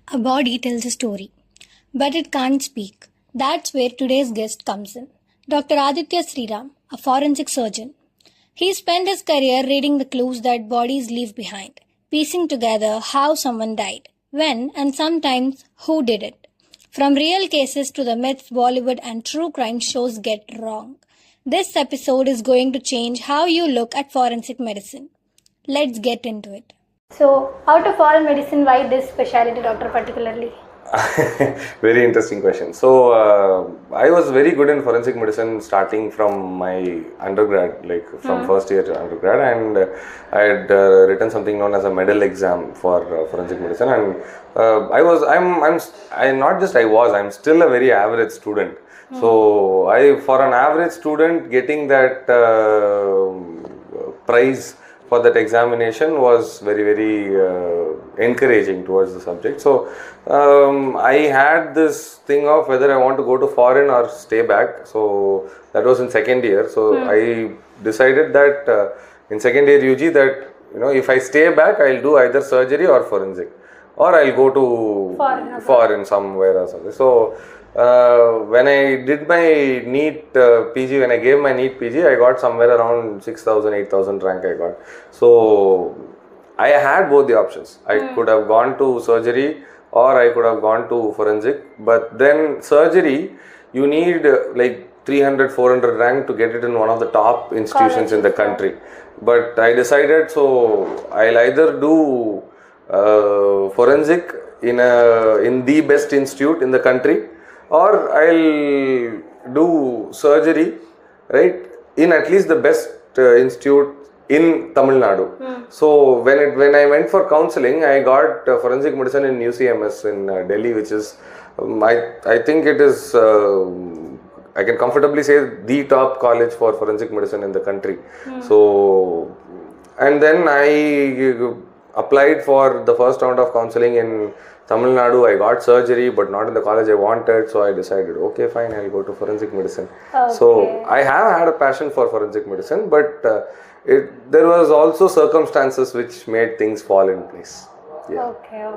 A body tells a story, but it can't speak. That's where today's guest comes in. Dr. Aditya Sriram, a forensic surgeon. He spent his career reading the clues that bodies leave behind, piecing together how someone died, when, and sometimes who did it. From real cases to the myths Bollywood and true crime shows get wrong. This episode is going to change how you look at forensic medicine. Let's get into it. So, out of all medicine, why this specialty, doctor, particularly? Very interesting question. So, I was very good in forensic medicine starting from my undergrad, like from first year to undergrad, and I had written something known as a medal exam for forensic medicine, and I'm still a very average student. So, for an average student, getting that prize for that examination was very, very encouraging towards the subject. So I had this thing of whether I want to go to foreign or stay back. So that was in second year. So I decided that in second year UG that if I stay back, I'll do either surgery or forensic, or I'll go to foreign somewhere or something. So when I did my NEET PG, when I gave my NEET PG, I got somewhere around 6,000, 8,000 rank I got. So I had both the options. I could have gone to surgery or I could have gone to forensic. But then surgery, you need like 300, 400 rank to get it in one of the top institutions in the country. But I decided, so I'll either do forensic in the best institute in the country, or I'll do surgery, right, in at least the best institute in Tamil Nadu. So when I went for counseling, I got forensic medicine in UCMS in Delhi, which is I think it is I can comfortably say the top college for forensic medicine in the country. So, and then I applied for the first round of counseling in Tamil Nadu. I got surgery, but not in the college I wanted. So I decided, okay, fine, I'll go to forensic medicine. Okay. So I have had a passion for forensic medicine, but there was also circumstances which made things fall in place. Yeah. Okay.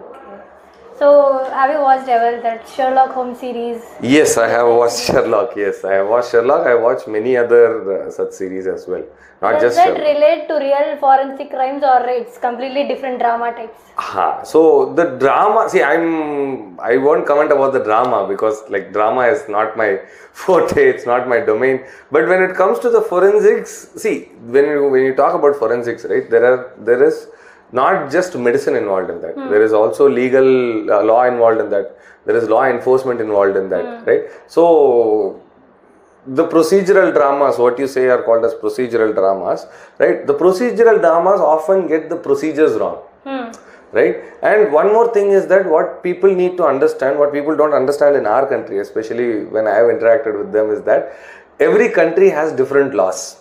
So, have you watched ever that Sherlock Holmes series? Yes, I have watched Sherlock. Yes, I have watched Sherlock. I watched many other such series as well. Does that relate to real forensic crimes, or it's completely different drama types? So the drama, see, I won't comment about the drama because like drama is not my forte, it's not my domain. But when it comes to the forensics, see, when you talk about forensics, right, there is not just medicine involved in that. There is also legal law involved in that. There is law enforcement involved in that, right? So the procedural dramas, what you say are called as procedural dramas, right? The procedural dramas often get the procedures wrong, right? And one more thing is that what people need to understand, what people don't understand in our country, especially when I have interacted with them, is that every country has different laws.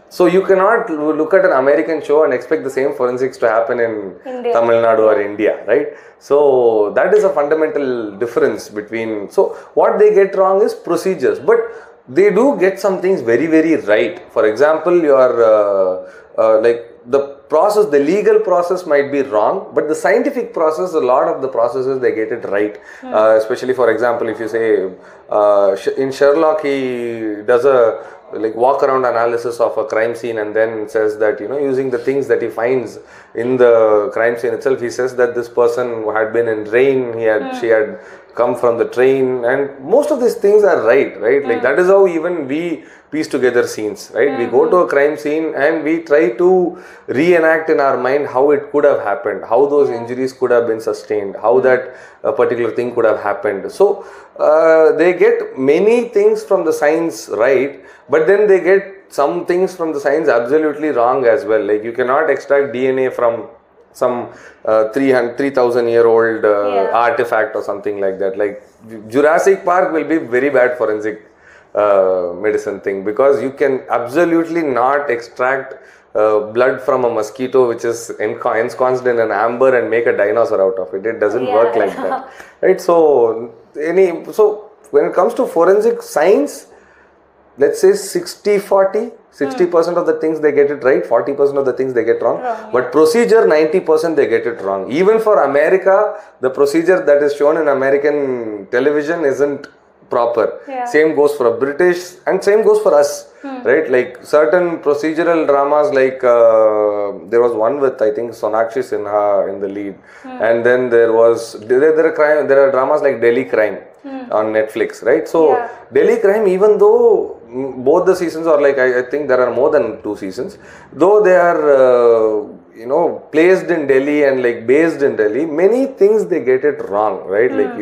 So you cannot look at an American show and expect the same forensics to happen in India. Tamil Nadu or India, right? So that is a fundamental difference between, so what they get wrong is procedures, but they do get some things very, very right. For example, your like the process, the legal process might be wrong, but the scientific process, a lot of the processes they get it right. Especially, for example, if you say in Sherlock, he does a like walk around analysis of a crime scene and then says that using the things that he finds in the crime scene itself, he says that this person had been in rain, she had come from the train, and most of these things are right. Like that is how even we piece together scenes, right? We go to a crime scene and we try to reenact in our mind how it could have happened, how those injuries could have been sustained, how that particular thing could have happened. So they get many things from the science right, but then they get some things from the science absolutely wrong as well. Like you cannot extract DNA from some 3,000 year old artifact or something like that. Like Jurassic Park will be very bad forensic medicine thing, because you can absolutely not extract blood from a mosquito which is ensconced in an amber and make a dinosaur out of it. It doesn't work like that, right? So when it comes to forensic science, let's say 60-40. 60% of the things they get it right, 40% of the things they get wrong. But procedure, 90% they get it wrong. Even for America, the procedure that is shown in American television isn't proper. Same goes for a British, and same goes for us, right? Like certain procedural dramas, like there was one with, I think, Sonakshi Sinha in the lead, and then there are dramas like Delhi Crime on Netflix, right? So Delhi Crime, even though both the seasons are like, I think there are more than 2 seasons, though they are placed in Delhi and like based in Delhi, many things they get it wrong, right? Like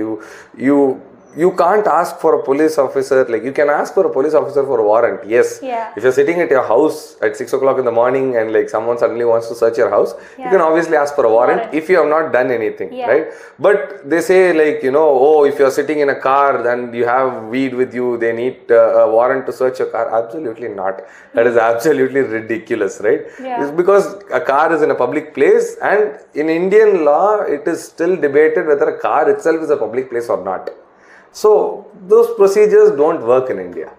you can't ask for a police officer, like you can ask for a police officer for a warrant, yes. If you're sitting at your house at 6 o'clock in the morning and like someone suddenly wants to search your house, you can obviously ask for a warrant if you have not done anything, right? But they say like, oh, if you're sitting in a car and you have weed with you, they need a warrant to search your car. Absolutely not. That is absolutely ridiculous, right? It's because a car is in a public place, and in Indian law, it is still debated whether a car itself is a public place or not. So those procedures don't work in India.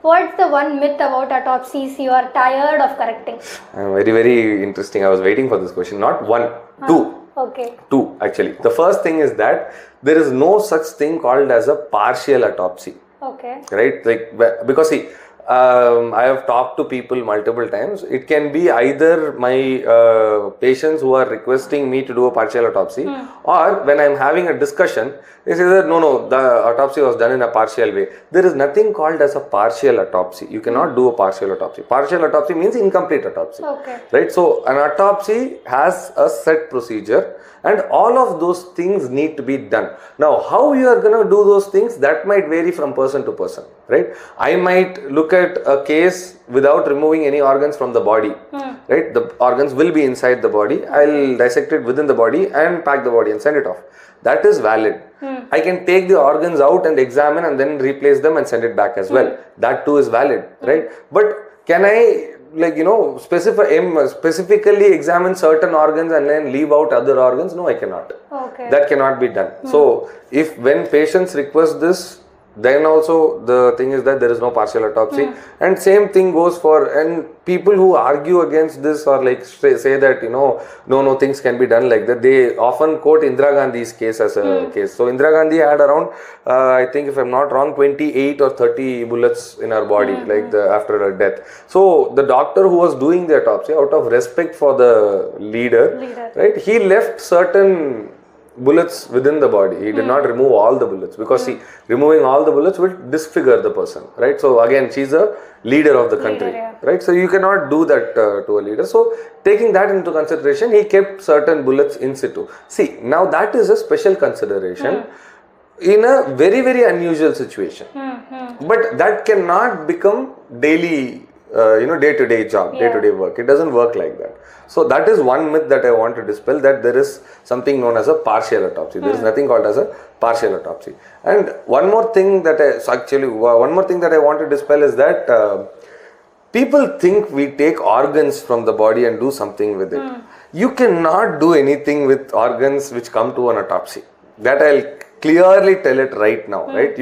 What's the one myth about autopsies you are tired of correcting? Very, very interesting. I was waiting for this question. Not one, two. Okay. 2 actually. The first thing is that there is no such thing called as a partial autopsy. Okay. Right? Like, because see, I have talked to people multiple times. It can be either my patients who are requesting me to do a partial autopsy, or when I am having a discussion, they say that no, the autopsy was done in a partial way. There is nothing called as a partial autopsy. You cannot do a partial autopsy. Partial autopsy means incomplete autopsy. Okay. Right? So an autopsy has a set procedure, and all of those things need to be done. Now, how you are going to do those things, that might vary from person to person, right? I might look at a case without removing any organs from the body, right? The organs will be inside the body. I'll dissect it within the body and pack the body and send it off. That is valid. I can take the organs out and examine and then replace them and send it back as well. That too is valid, right? But can I specifically examine certain organs and then leave out other organs? No, I cannot. Okay. That cannot be done. So when patients request this, then also the thing is that there is no partial autopsy, and same thing goes for, and people who argue against this or like say that no things can be done like that, they often quote Indira Gandhi's case as a case. So Indira Gandhi had around I think, if I'm not wrong, 28 or 30 bullets in her body after her death. So the doctor who was doing the autopsy, out of respect for the leader, right, he left certain bullets within the body. He did not remove all the bullets, because see, removing all the bullets will disfigure the person, right? So again, she's a leader of the country, right? So you cannot do that to a leader. So taking that into consideration, he kept certain bullets in situ. See, now that is a special consideration in a very, very unusual situation. But that cannot become daily, day-to-day job, day-to-day work. It doesn't work like that. So that is one myth that I want to dispel, that there is something known as a partial autopsy. There is nothing called as a partial autopsy. And one more thing that I want to dispel is that people think we take organs from the body and do something with it. You cannot do anything with organs which come to an autopsy. That I'll clearly tell it right now, right?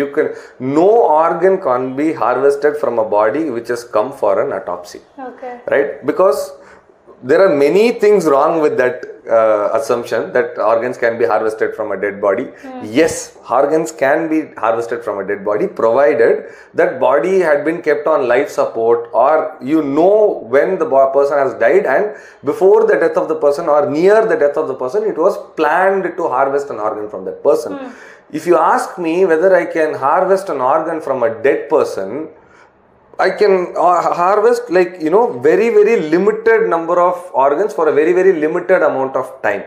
No organ can be harvested from a body which has come for an autopsy, right? Because there are many things wrong with that assumption that organs can be harvested from a dead body. Yes, organs can be harvested from a dead body, provided that body had been kept on life support, or when the person has died, and before the death of the person or near the death of the person, it was planned to harvest an organ from that person. If you ask me whether I can harvest an organ from a dead person, I can harvest very, very limited number of organs for a very, very limited amount of time.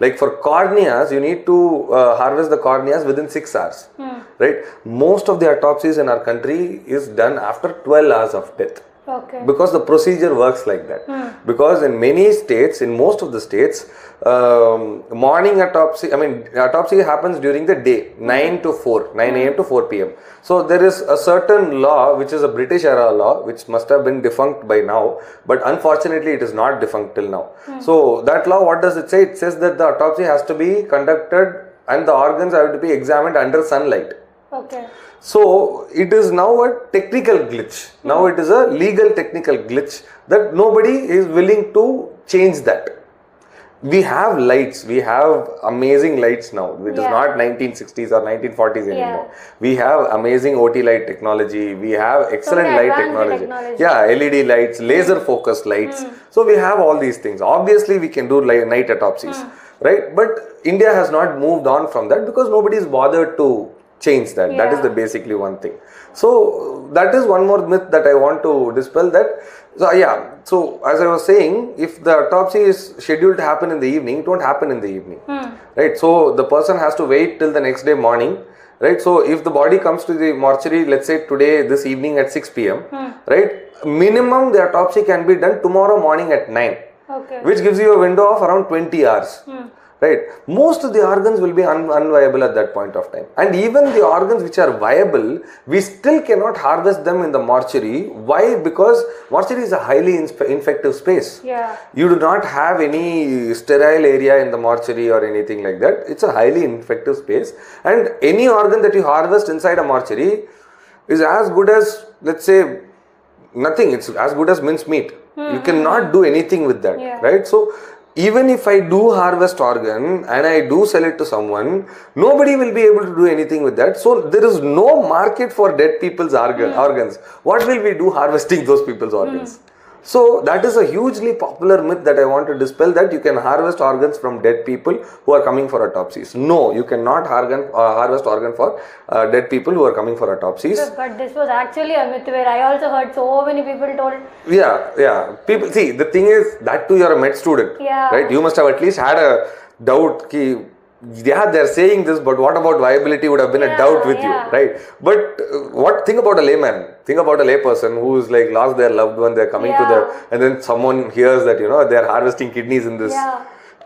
Like for corneas, you need to harvest the corneas within 6 hours, right? Most of the autopsies in our country is done after 12 hours of death. Because the procedure works like that. Because in many states, in most of the states, morning autopsy happens during the day, 9 a.m. to 4 p.m. So there is a certain law, which is a British era law, which must have been defunct by now, but unfortunately it is not defunct till now. So that law, what does it say? It says that the autopsy has to be conducted and the organs have to be examined under sunlight. Okay. So it is now a technical glitch. Now it is a legal technical glitch that nobody is willing to change that. We have lights, we have amazing lights now. It is not 1960s or 1940s anymore. We have amazing OT light technology, we have excellent light technology. Yeah, LED lights, laser focused lights. So we have all these things. Obviously we can do night autopsies, right? But India has not moved on from that because nobody is bothered to change that. That is the basically one thing. So that is one more myth that I want to dispel, that so as I was saying, if the autopsy is scheduled to happen in the evening, it won't happen in the evening, right? So the person has to wait till the next day morning, right? So if the body comes to the mortuary, let's say today, this evening at 6 p.m, right? Minimum the autopsy can be done tomorrow morning at 9, which gives you a window of around 20 hours. Right, most of the organs will be unviable at that point of time, and even the organs which are viable, we still cannot harvest them in the mortuary. Why? Because mortuary is a highly infective space. You do not have any sterile area in the mortuary or anything like that. It's a highly infective space, and any organ that you harvest inside a mortuary is as good as, let's say, nothing. It's as good as minced meat. You cannot do anything with that, right? So even if I do harvest organ and I do sell it to someone, nobody will be able to do anything with that. So there is no market for dead people's organs. What will we do harvesting those people's organs? So that is a hugely popular myth that I want to dispel, that you can harvest organs from dead people who are coming for autopsies. No, you cannot harvest organ for dead people who are coming for autopsies. But this was actually a myth where I also heard so many people told. Yeah. People, see, the thing is that too, you're a med student, right? You must have at least had a doubt ki, they're saying this, but what about viability would have been a doubt with you, right? But think about a layman, think about a layperson who's like lost their loved one, they're coming to the, and then someone hears that, they're harvesting kidneys in this.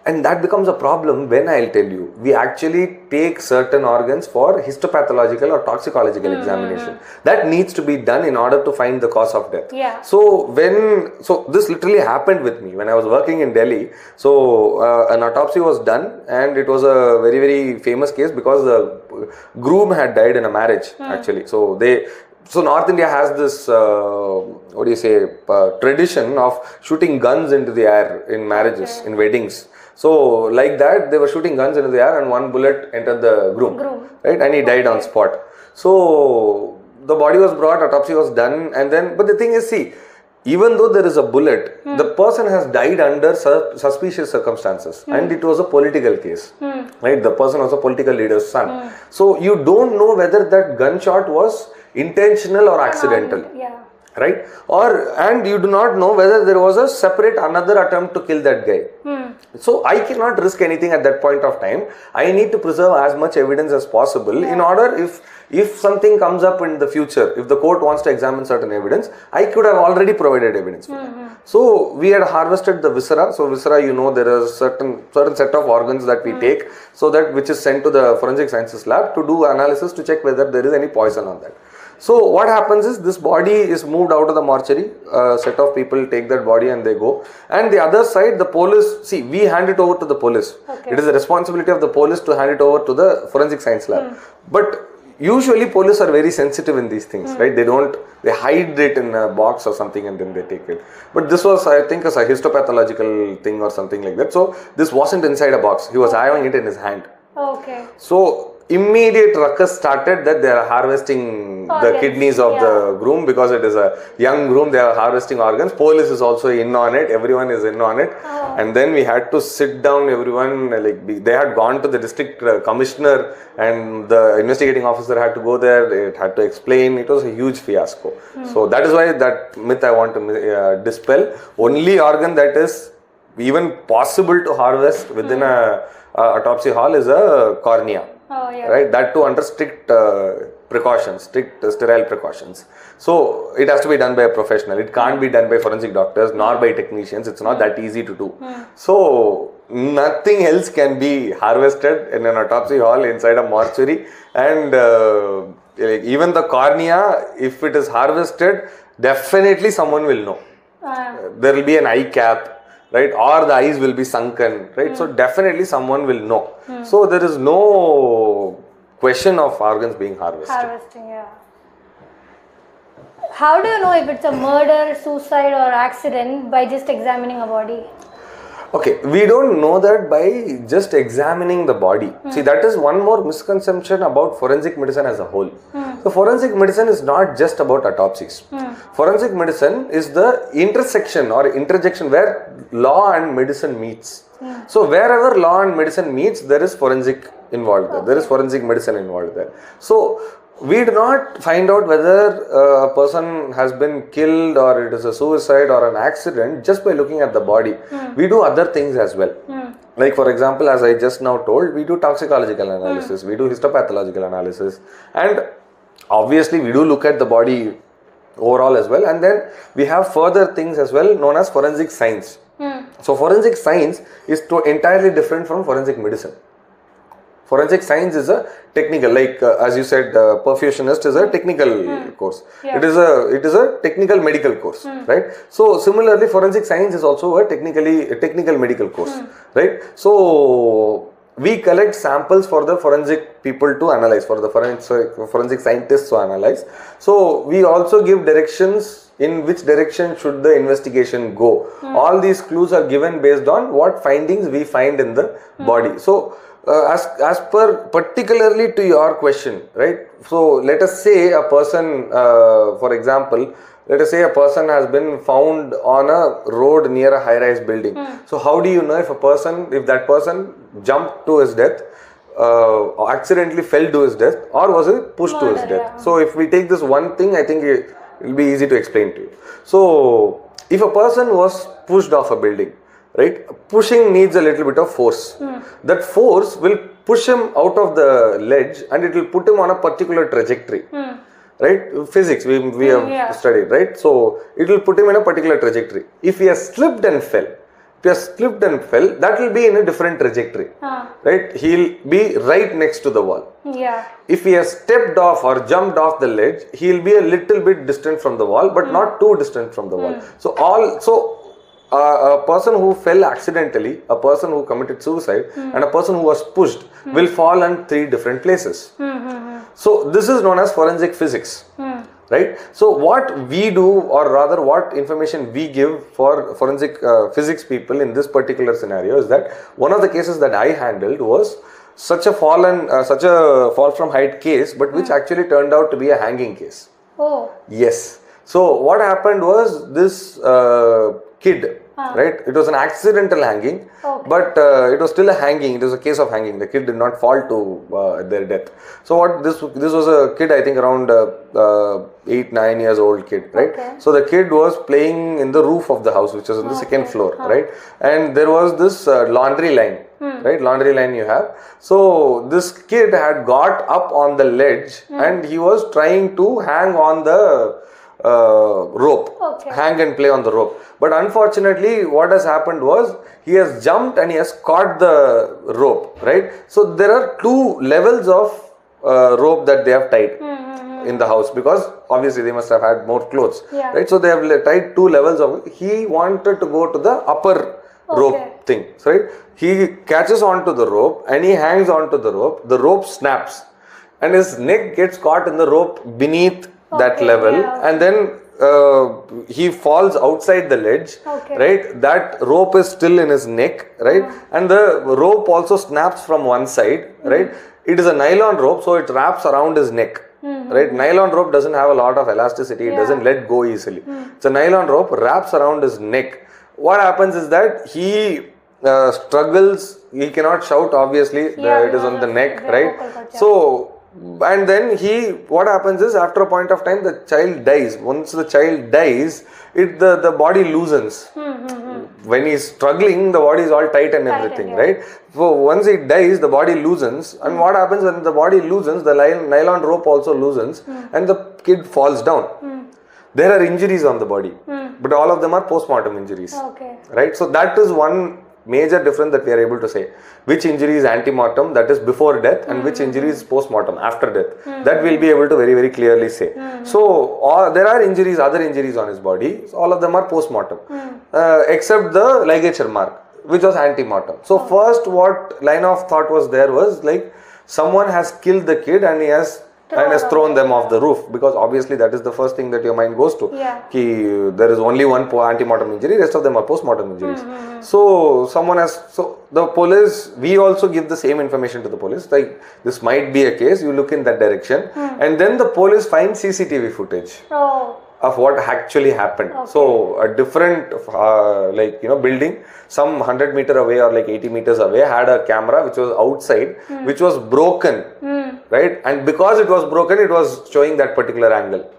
And that becomes a problem when, I'll tell you, we actually take certain organs for histopathological or toxicological examination. That needs to be done in order to find the cause of death. So this literally happened with me when I was working in Delhi. So an autopsy was done, and it was a very, very famous case because the groom had died in a marriage, actually. So North India has this, tradition of shooting guns into the air in marriages, in weddings. So like that, they were shooting guns into the air, and one bullet entered the groom. Right? And he died on spot. So the body was brought, autopsy was done, and then, but the thing is, see, even though there is a bullet, the person has died under suspicious circumstances, and it was a political case, right? The person was a political leader's son. So you don't know whether that gunshot was intentional or accidental, right? And you do not know whether there was a separate another attempt to kill that guy. So I cannot risk anything at that point of time. I need to preserve as much evidence as possible in order, if something comes up in the future, if the court wants to examine certain evidence, I could have already provided evidence for that. So we had harvested the viscera. So viscera, there is certain set of organs that we take, so that which is sent to the forensic sciences lab to do analysis to check whether there is any poison on that. So what happens is, this body is moved out of the mortuary, a set of people take that body and they go, and the other side, the police, see, we hand it over to the police. It is the responsibility of the police to hand it over to the forensic science lab. But usually police are very sensitive in these things, right? They hide it in a box or something and then they take it. But this was, I think, as a histopathological thing or something like that. So this wasn't inside a box. He was having it in his hand. So immediate ruckus started that they are harvesting the kidneys of the groom, because it is a young groom, they are harvesting organs. Police is also in on it, everyone is in on it. And then we had to sit down, everyone, they had gone to the district commissioner, and the investigating officer had to go there, it had to explain. It was a huge fiasco. So that is why that myth I want to dispel. Only organ that is even possible to harvest within a autopsy hall is a cornea. Right, that too under strict precautions, strict sterile precautions. So it has to be done by a professional. It can't be done by forensic doctors nor by technicians. It's not that easy to do. So nothing else can be harvested in an autopsy hall inside a mortuary. And even the cornea, if it is harvested, definitely someone will know. There will be an eye cap, right, or the eyes will be sunken, right? So definitely someone will know. So there is no question of organs being harvested. Harvesting, yeah. How do you know if it's a murder, suicide, or accident by just examining a body? Okay, we don't know that by just examining the body. See, that is one more misconception about forensic medicine as a whole. So, forensic medicine is not just about autopsies. Forensic medicine is the intersection or interjection where law and medicine meets. So, wherever law and medicine meets, there is forensic involved there. There is forensic medicine involved there. So, we do not find out whether a person has been killed or it is a suicide or an accident just by looking at the body. We do other things as well. Like for example, as I just now told, we do toxicological analysis, we do histopathological analysis, and obviously we do look at the body overall as well, and then we have further things as well known as forensic science. So forensic science is entirely different from forensic medicine. Forensic science is a technical, like as you said, perfusionist is a technical course. Yeah. It is a technical medical course, right? So similarly, forensic science is also a technical medical course, right? So we collect samples for the forensic people to analyze, for the forensic scientists to analyze. So we also give directions in which direction should the investigation go. All these clues are given based on what findings we find in the body. So as per particularly to your question, right? So let us say a person, for example, let us say a person has been found on a road near a high-rise building. So how do you know if that person jumped to his death, accidentally fell to his death, or was it pushed to his death? Yeah. So if we take this one thing, I think it will be easy to explain to you. So if a person was pushed off a building, right, pushing needs a little bit of force. That force will push him out of the ledge and it will put him on a particular trajectory. Right? Physics, we have studied, right? So it will put him in a particular trajectory. If he has slipped and fell, that will be in a different trajectory. Right? He'll be right next to the wall. Yeah. If he has stepped off or jumped off the ledge, he'll be a little bit distant from the wall, but not too distant from the wall. So a person who fell accidentally, a person who committed suicide, and a person who was pushed will fall in three different places. So this is known as forensic physics, right? So what we do, or rather what information we give for forensic physics people in this particular scenario is that one of the cases that I handled was such a fall from height case, but which actually turned out to be a hanging case. Oh. Yes. So what happened was this kid, right? It was an accidental hanging, but it was still a hanging. It was a case of hanging. The kid did not fall to their death. So what this was a kid, I think around 8-9 years old kid, right? Okay. So the kid was playing in the roof of the house, which was on the second floor, right? And there was this laundry line. Right, laundry line you have. So this kid had got up on the ledge and he was trying to hang on the rope, hang and play on the rope. But unfortunately, what has happened was he has jumped and he has caught the rope, right? So there are two levels of rope that they have tied in the house, because obviously they must have had more clothes, right? So they have tied two levels of. He wanted to go to the upper rope thing, right? He catches onto the rope and he hangs onto the rope. The rope snaps and his neck gets caught in the rope beneath that level, and then he falls outside the ledge, right? That rope is still in his neck, right? And the rope also snaps from one side, right? It is a nylon rope, so it wraps around his neck, right? Nylon rope doesn't have a lot of elasticity, it doesn't let go easily. It's a nylon rope, wraps around his neck. What happens is that he struggles, he cannot shout, obviously, it is on the neck, right? So and then what happens is, after a point of time, the child dies. Once the child dies, the body loosens. When he's struggling, the body is all tight and everything, right? So once it dies, the body loosens. And what happens when the body loosens, the nylon rope also loosens, and the kid falls down. There are injuries on the body, but all of them are post-mortem injuries, right? So that is one major difference that we are able to say. Which injury is antemortem, that is before death, and which injury is post-mortem, after death. That we'll be able to very, very clearly say. So there are injuries, other injuries on his body. So all of them are post-mortem, except the ligature mark, which was antemortem. So first, what line of thought was there was like, someone has killed the kid and he has thrown them off the roof, because obviously that is the first thing that your mind goes to. Ki, there is only one anti-mortem injury, rest of them are post-mortem injuries. So the police, we also give the same information to the police, like this might be a case, you look in that direction, and then the police find CCTV footage of what actually happened. So a different building, some 100-meter away or like 80 meters away, had a camera which was outside, which was broken, right? And because it was broken, it was showing that particular angle.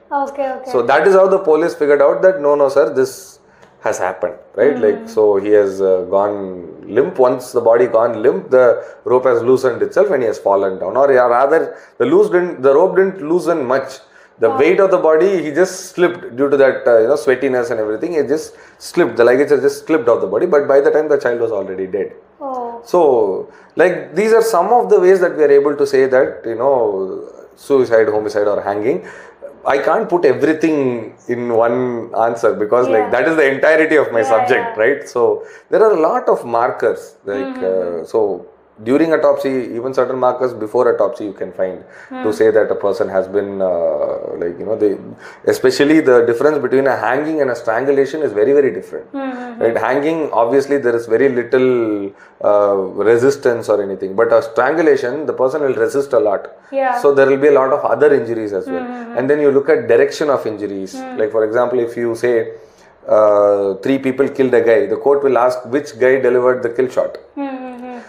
So that is how the police figured out that no sir, this has happened, right? Like, so he has gone limp. Once the body gone limp, the rope has loosened itself and he has fallen down, or rather the rope didn't loosen much. The weight of the body, he just slipped due to that sweatiness and everything. It just slipped. The luggage has just slipped off the body. But by the time the child was already dead. So, like, these are some of the ways that we are able to say that, suicide, homicide or hanging. I can't put everything in one answer, because like that is the entirety of my subject, right? So there are a lot of markers, like so during autopsy, even certain markers before autopsy you can find to say that a person has been especially the difference between a hanging and a strangulation is very, very different. Right? Hanging, obviously there is very little resistance or anything, but a strangulation, the person will resist a lot. So there will be a lot of other injuries as well. And then you look at direction of injuries. Like for example, if you say 3 people killed a guy, the court will ask which guy delivered the kill shot.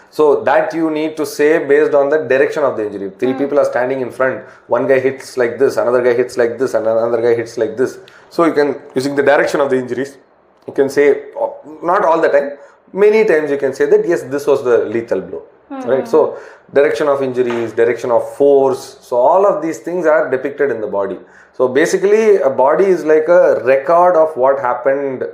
So that you need to say based on the direction of the injury. 3 people are standing in front, one guy hits like this, another guy hits like this, and another guy hits like this. So you can, using the direction of the injuries, you can say, not all the time, many times you can say that yes, this was the lethal blow. Right? So direction of injuries, direction of force, so all of these things are depicted in the body. So basically a body is like a record of what happened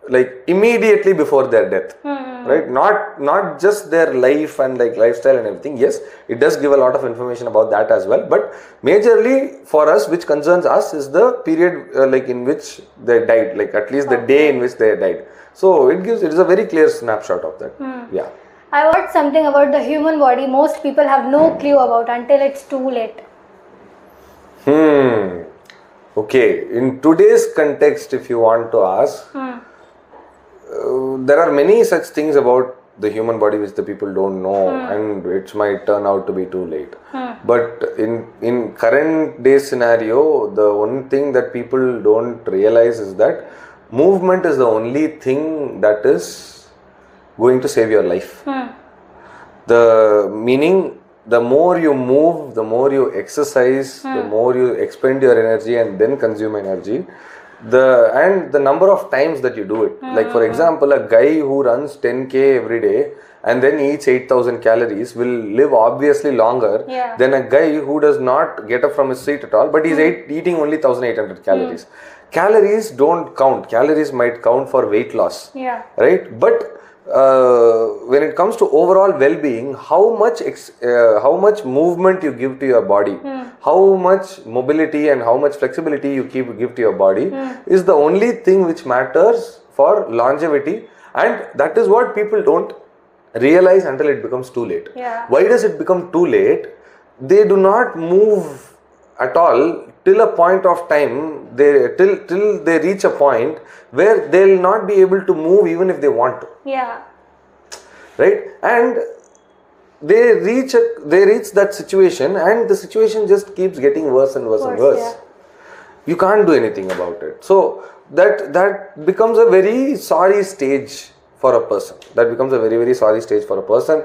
like immediately before their death, right? Not just their life and like lifestyle and everything. Yes, it does give a lot of information about that as well, but majorly for us, which concerns us, is the period like in which they died, like at least the day in which they died. So it is a very clear snapshot of that. Yeah. I heard something about the human body most people have no clue about until it's too late. Okay, in today's context, if you want to ask, there are many such things about the human body which the people don't know, and it might turn out to be too late. But in current day scenario, the one thing that people don't realize is that movement is the only thing that is going to save your life. The meaning, the more you move, the more you exercise, the more you expend your energy and then consume energy, and the number of times that you do it. Like for example, a guy who runs 10k every day and then eats 8,000 calories will live obviously longer than a guy who does not get up from his seat at all, but he's eating only 1,800 calories. Calories don't count. Calories might count for weight loss, right? But when it comes to overall well-being, how much movement you give to your body, how much mobility and how much flexibility you give to your body is the only thing which matters for longevity, and that is what people don't realize until it becomes too late. Why does it become too late? They do not move at all till a point of time, till they reach a point where they will not be able to move even if they want to. Right? And they reach that situation, and the situation just keeps getting worse and worse and worse. You can't do anything about it. So that becomes a very sorry stage for a person. That becomes a very, very sorry stage for a person.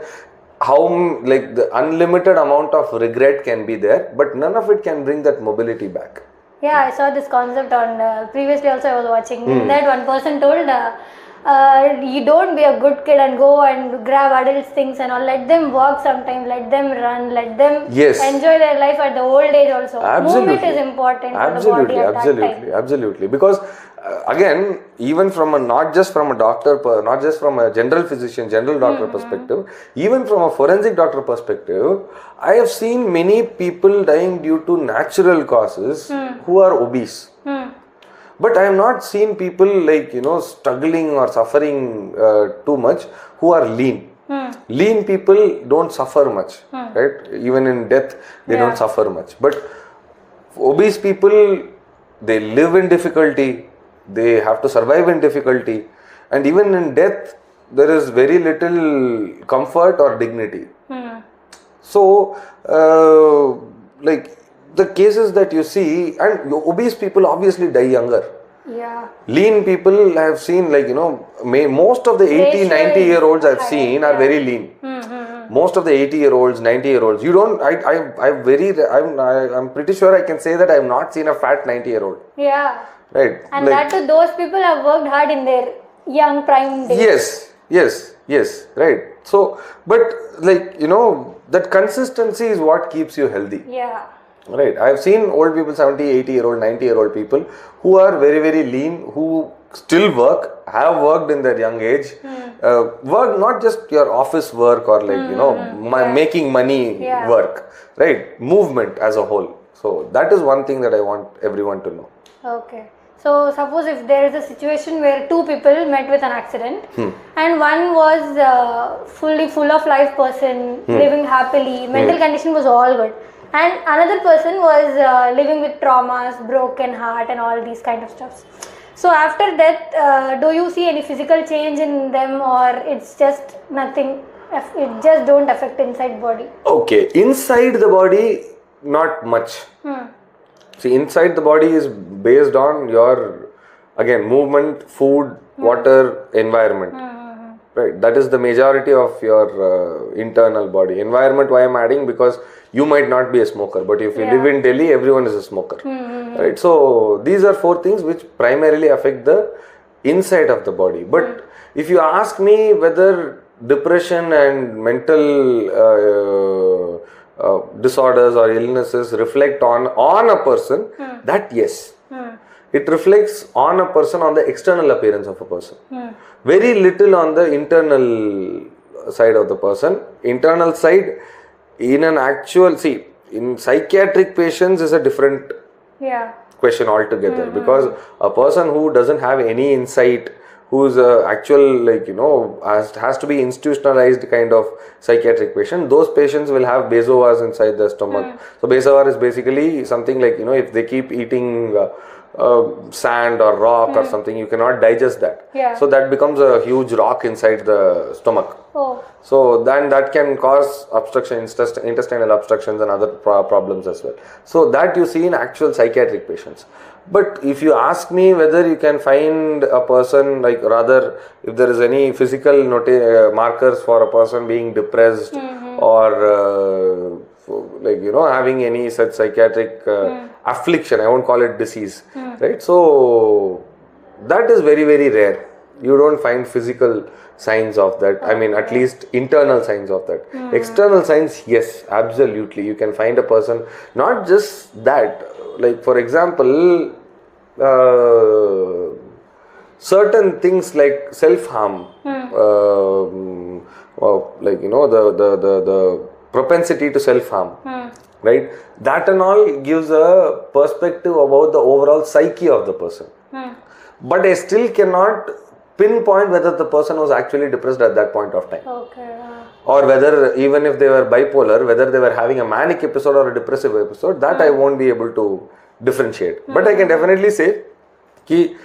How, like, the unlimited amount of regret can be there, but none of it can bring that mobility back. I saw this concept on previously also I was watching that one person told you don't be a good kid and go and grab adults things and all. Let them walk sometime, let them run, let them enjoy their life at the old age also. Absolutely. Movement is important for the body at that time. Absolutely. Because again, even from not just from a doctor, not just from a general physician, general doctor perspective, even from a forensic doctor perspective, I have seen many people dying due to natural causes who are obese. But I have not seen people like, struggling or suffering too much who are lean. Lean people don't suffer much. right? Even in death, they don't suffer much. But obese people, they live in difficulty, they have to survive in difficulty, and even in death, there is very little comfort or dignity. So, like the cases that you see, and obese people obviously die younger. Yeah. Lean people I have seen, like, most of the 80, 90-year-olds I've seen are very lean. Most of the 80-year-olds, 90-year-olds, I'm pretty sure I can say that I have not seen a fat 90-year-old. Yeah. Right. And that too, those people have worked hard in their young prime days. Yes, right. So, but that consistency is what keeps you healthy. Yeah. Right. I have seen old people, 70, 80-year-old, 90-year-old people who are very, very lean, who still work, have worked in their young age, work not just your office work or making money work, right? Movement as a whole. So that is one thing that I want everyone to know. Okay. So suppose if there is a situation where two people met with an accident and one was fully full of life person, living happily, mental condition was all good, and another person was living with traumas, broken heart and all these kind of stuffs. So after death, do you see any physical change in them, or it's just nothing, it just don't affect inside body? Okay, inside the body, not much. See, inside the body is based on your, again, movement, food, water, environment. Right, that is the majority of your internal body. Environment, why I am adding, because you might not be a smoker, but if you live in Delhi, everyone is a smoker. Right, so these are 4 things which primarily affect the inside of the body. But if you ask me whether depression and mental disorders or illnesses reflect on a person, that yes. It reflects on a person, on the external appearance of a person. Very little on the internal side of the person. Internal side, in an actual, see, in psychiatric patients is a different question altogether, because a person who doesn't have any insight, who's actual, has to be institutionalized kind of psychiatric patient, those patients will have bezoars inside the stomach. So bezoar is basically something like, if they keep eating sand or rock or something, you cannot digest that. So that becomes a huge rock inside the stomach. So then that can cause obstruction, intestinal obstructions and other problems as well. So that you see in actual psychiatric patients. But if you ask me whether you can find a person, like rather if there is any physical markers for a person being depressed or having any such psychiatric affliction, I won't call it disease, right? So that is very, very rare. You don't find physical signs of that. I mean, at least internal signs of that. External signs, yes, absolutely. You can find a person, not just that, like for example, certain things like self-harm, the propensity to self-harm, right? That and all gives a perspective about the overall psyche of the person. But I still cannot pinpoint whether the person was actually depressed at that point of time. Or whether, even if they were bipolar, whether they were having a manic episode or a depressive episode, that I won't be able to differentiate. But I can definitely say that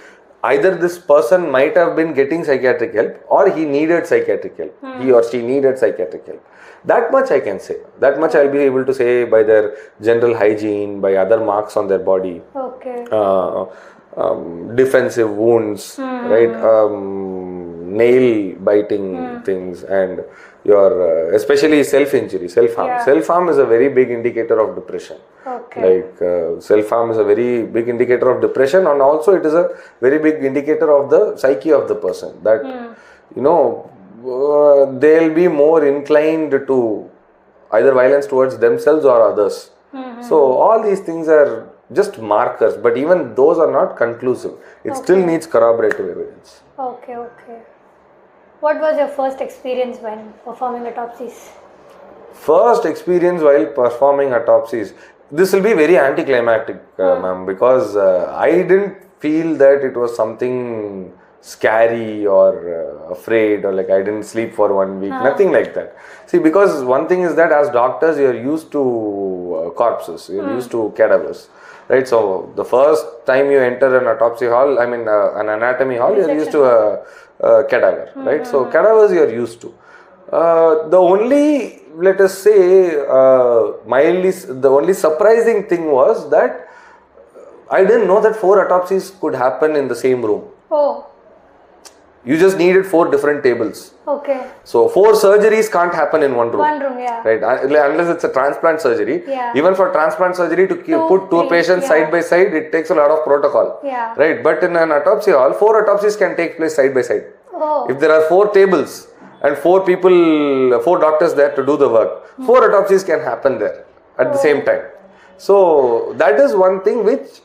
either this person might have been getting psychiatric help or he needed psychiatric help. He or she needed psychiatric help. That much I can say. That much I'll be able to say by their general hygiene, by other marks on their body. Defensive wounds, right? Nail biting things, and your especially self-injury, self-harm. Self-harm is a very big indicator of depression. Self-harm is a very big indicator of depression, and also it is a very big indicator of the psyche of the person, that they'll be more inclined to either violence towards themselves or others. So all these things are just markers, but even those are not conclusive. It still needs corroborative evidence. What was your first experience when performing autopsies? First experience while performing autopsies. This will be very anticlimactic, ma'am, because I didn't feel that it was something scary or afraid, or like I didn't sleep for 1 week. Nothing like that. See, because one thing is that as doctors, you're used to corpses, you're used to cadavers. Right, so the first time you enter an autopsy hall, I mean an anatomy hall, you're used to a cadaver, right? So cadavers you're used to. The only, let us say, the only surprising thing was that I didn't know that 4 autopsies could happen in the same room. Oh. You just needed 4 different tables. Okay. So 4 surgeries can't happen in one room. One room, yeah. Right, unless it's a transplant surgery. Yeah. Even for transplant surgery to put 2 patients side by side, it takes a lot of protocol. Yeah. Right, but in an autopsy hall, 4 autopsies can take place side by side. Oh. If there are 4 tables and 4 doctors there to do the work, 4 autopsies can happen there at the same time. So that is one thing which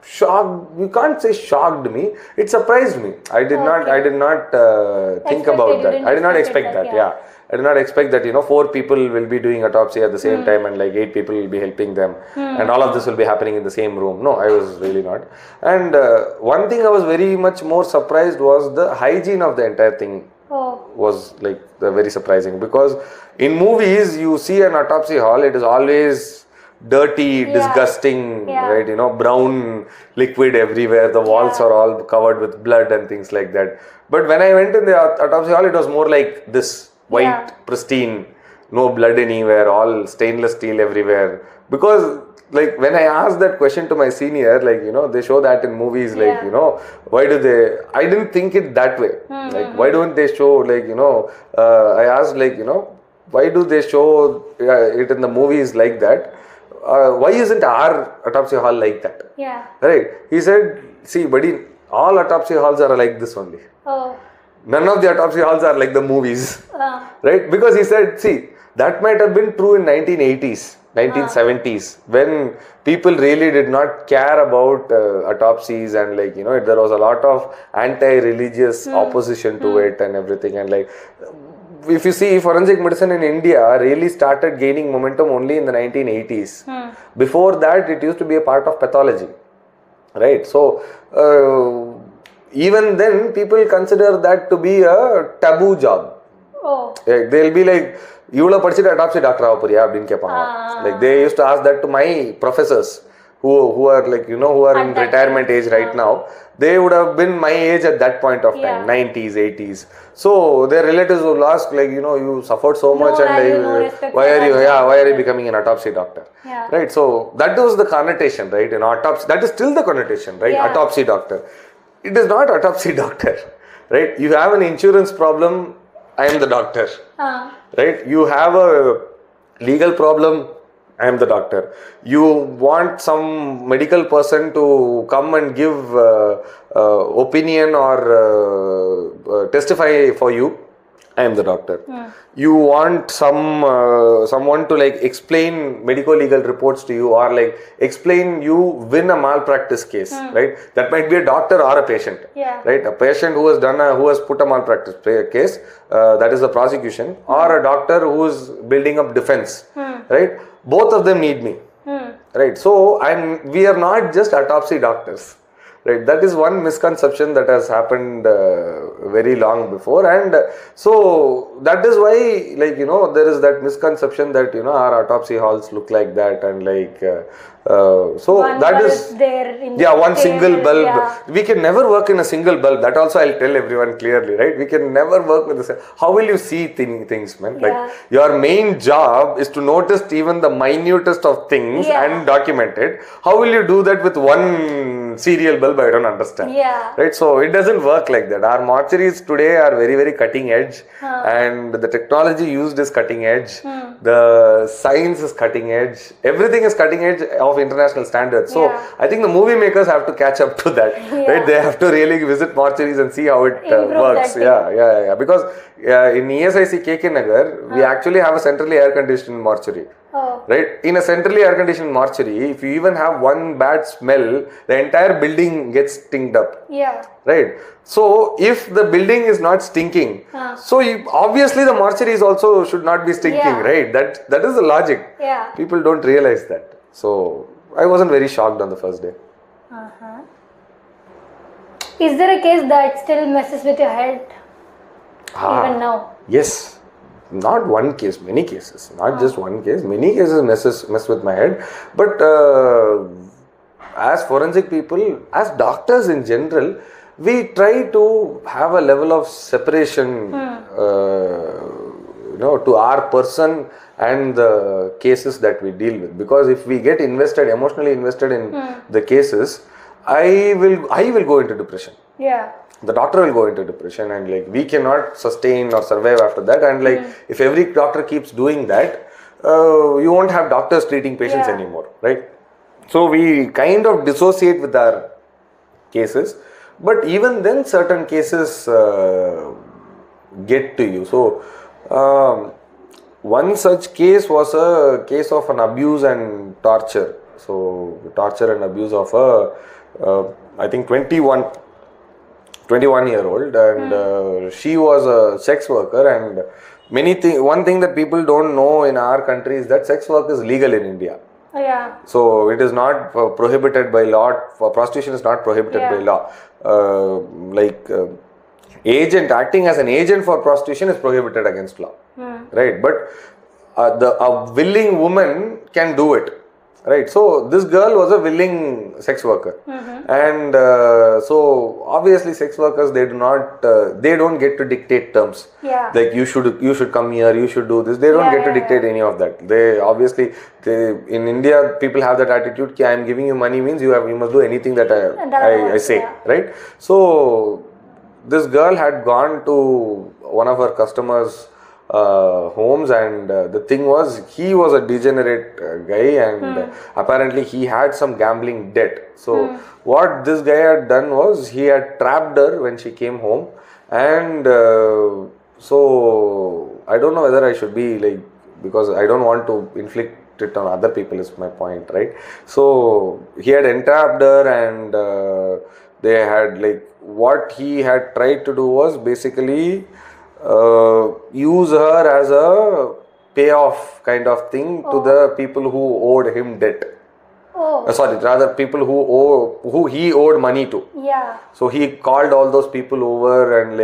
shocked, you can't say shocked me, it surprised me. I did not think about that. I did not expect that, yeah. I did not expect that, 4 people will be doing autopsy at the same time and like 8 people will be helping them and all of this will be happening in the same room. No, I was really not. And one thing I was very much more surprised was the hygiene of the entire thing. Was like very surprising, because in movies you see an autopsy hall, it is always dirty, disgusting, right? Brown liquid everywhere. The walls are all covered with blood and things like that. But when I went in the autopsy hall, it was more like this, white, pristine, no blood anywhere, all stainless steel everywhere. Because like when I asked that question to my senior, like, they show that in movies, like, why do they, I didn't think it that way. Like, why don't they show, like, I asked, like, why do they show it in the movies like that? Why isn't our autopsy hall like that? Yeah. Right. He said, see, buddy, all autopsy halls are like this only. Oh. None of the autopsy halls are like the movies. Right? Because he said, see, that might have been true in 1980s, 1970s, when people really did not care about autopsies, and like, there was a lot of anti-religious opposition to it and everything, and like, if you see, forensic medicine in India really started gaining momentum only in the 1980s. Before that, it used to be a part of pathology, right? So, even then, people consider that to be a taboo job. Oh. They'll be like, you will have autopsy doctor like they used to ask that to my professors who are like, who are in retirement age right now. They would have been my age at that point of time, 90s, 80s. So their relatives would ask, like, you suffered so much, and like, why are you becoming an autopsy doctor? Right. So that was the connotation, right? In autopsy, that is still the connotation, right? Autopsy doctor. It is not autopsy doctor, right? You have an insurance problem, I am the doctor, right? You have a legal problem, I am the doctor. You want some medical person to come and give opinion or testify for you, I am the doctor. You want someone to like explain medico-legal reports to you, or like explain you win a malpractice case, right? That might be a doctor or a patient, right? A patient who has put a malpractice case, that is the prosecution, or a doctor who is building up defense, right? Both of them need me, right? So we are not just autopsy doctors. Right, that is one misconception that has happened very long before, and so that is why, like, there is that misconception that our autopsy halls look like that, and like so one that is there in one single bulb. We can never work in a single bulb. That also I'll tell everyone clearly, right? We can never work with the. How will you see things, man? Like, your main job is to notice even the minutest of things and document it. How will you do that with one serial bulb? I don't understand. Right? So it doesn't work like that. Our mortuaries today are very, very cutting edge, and the technology used is cutting edge. The science is cutting edge. Everything is cutting edge of international standards. So I think the movie makers have to catch up to that. Right? They have to really visit mortuaries and see how it works. Because in ESIC KK Nagar, we actually have a centrally air conditioned mortuary. Right? In a centrally air conditioned mortuary, if you even have one bad smell, the entire building gets stinked up. Right? So if the building is not stinking, so obviously the mortuaries also should not be stinking, right? That is the logic. People don't realize that. So I wasn't very shocked on the first day. Is there a case that still messes with your head even now? Yes. Not one case, many cases. Not just one case. Many cases mess with my head. But as forensic people, as doctors in general, we try to have a level of separation, to our person and the cases that we deal with. Because if we get emotionally invested in the cases, I will go into depression. Yeah. The doctor will go into depression, and like we cannot sustain or survive after that. And like if every doctor keeps doing that, you won't have doctors treating patients anymore, right? So we kind of dissociate with our cases, but even then certain cases get to you. So one such case was a case of an abuse and torture. So torture and abuse of I think 21-year-old, and she was a sex worker. And one thing that people don't know in our country is that sex work is legal in India. Yeah. So it is not prohibited by law. Prostitution is not prohibited by law. Acting as an agent for prostitution is prohibited against law, right? But a willing woman can do it. Right, so this girl was a willing sex worker, and so obviously sex workers, they don't get to dictate terms. Yeah. Like you should come here, you should do this. They don't get to dictate any of that. In India, people have that attitude. I am giving you money means you must do anything that I say. Right. So this girl had gone to one of her customers' homes, and the thing was, he was a degenerate guy, and apparently he had some gambling debt. So what this guy had done was, he had trapped her when she came home, and so I don't know whether I should be because I don't want to inflict it on other people, is my point, right? So he had entrapped her, and they had what he had tried to do was basically use her as a payoff kind of thing to the people who owed him debt. Rather people who he owed money to. Yeah. So he called all those people over, and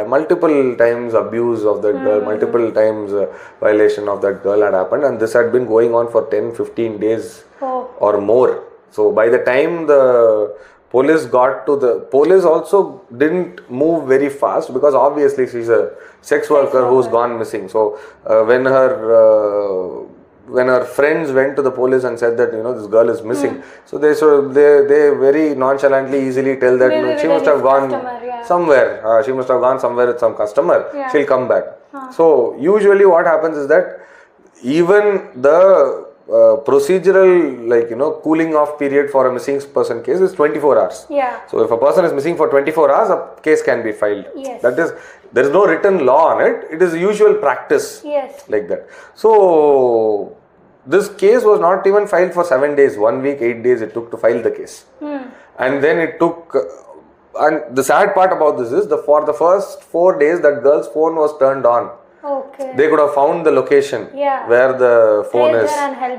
multiple times abuse of that girl, multiple times violation of that girl had happened, and this had been going on for 10-15 days or more. So by the time the police also didn't move very fast, because obviously she's a sex worker who's gone missing. So when her friends went to the police and said that this girl is missing, so they very nonchalantly easily tell that she must have gone somewhere. She must have gone somewhere with some customer. She'll come back. So usually what happens is that even the procedural cooling off period for a missing person case is 24 hours. Yeah. So if a person is missing for 24 hours, a case can be filed. Yes. That is, there is no written law on it. It is usual practice. Yes. Like that. So this case was not even filed for 7 days. 1 week, 8 days it took to file the case. And then it took. And the sad part about this is, for the first 4 days, that girl's phone was turned on. Okay. They could have found the location where the phone is,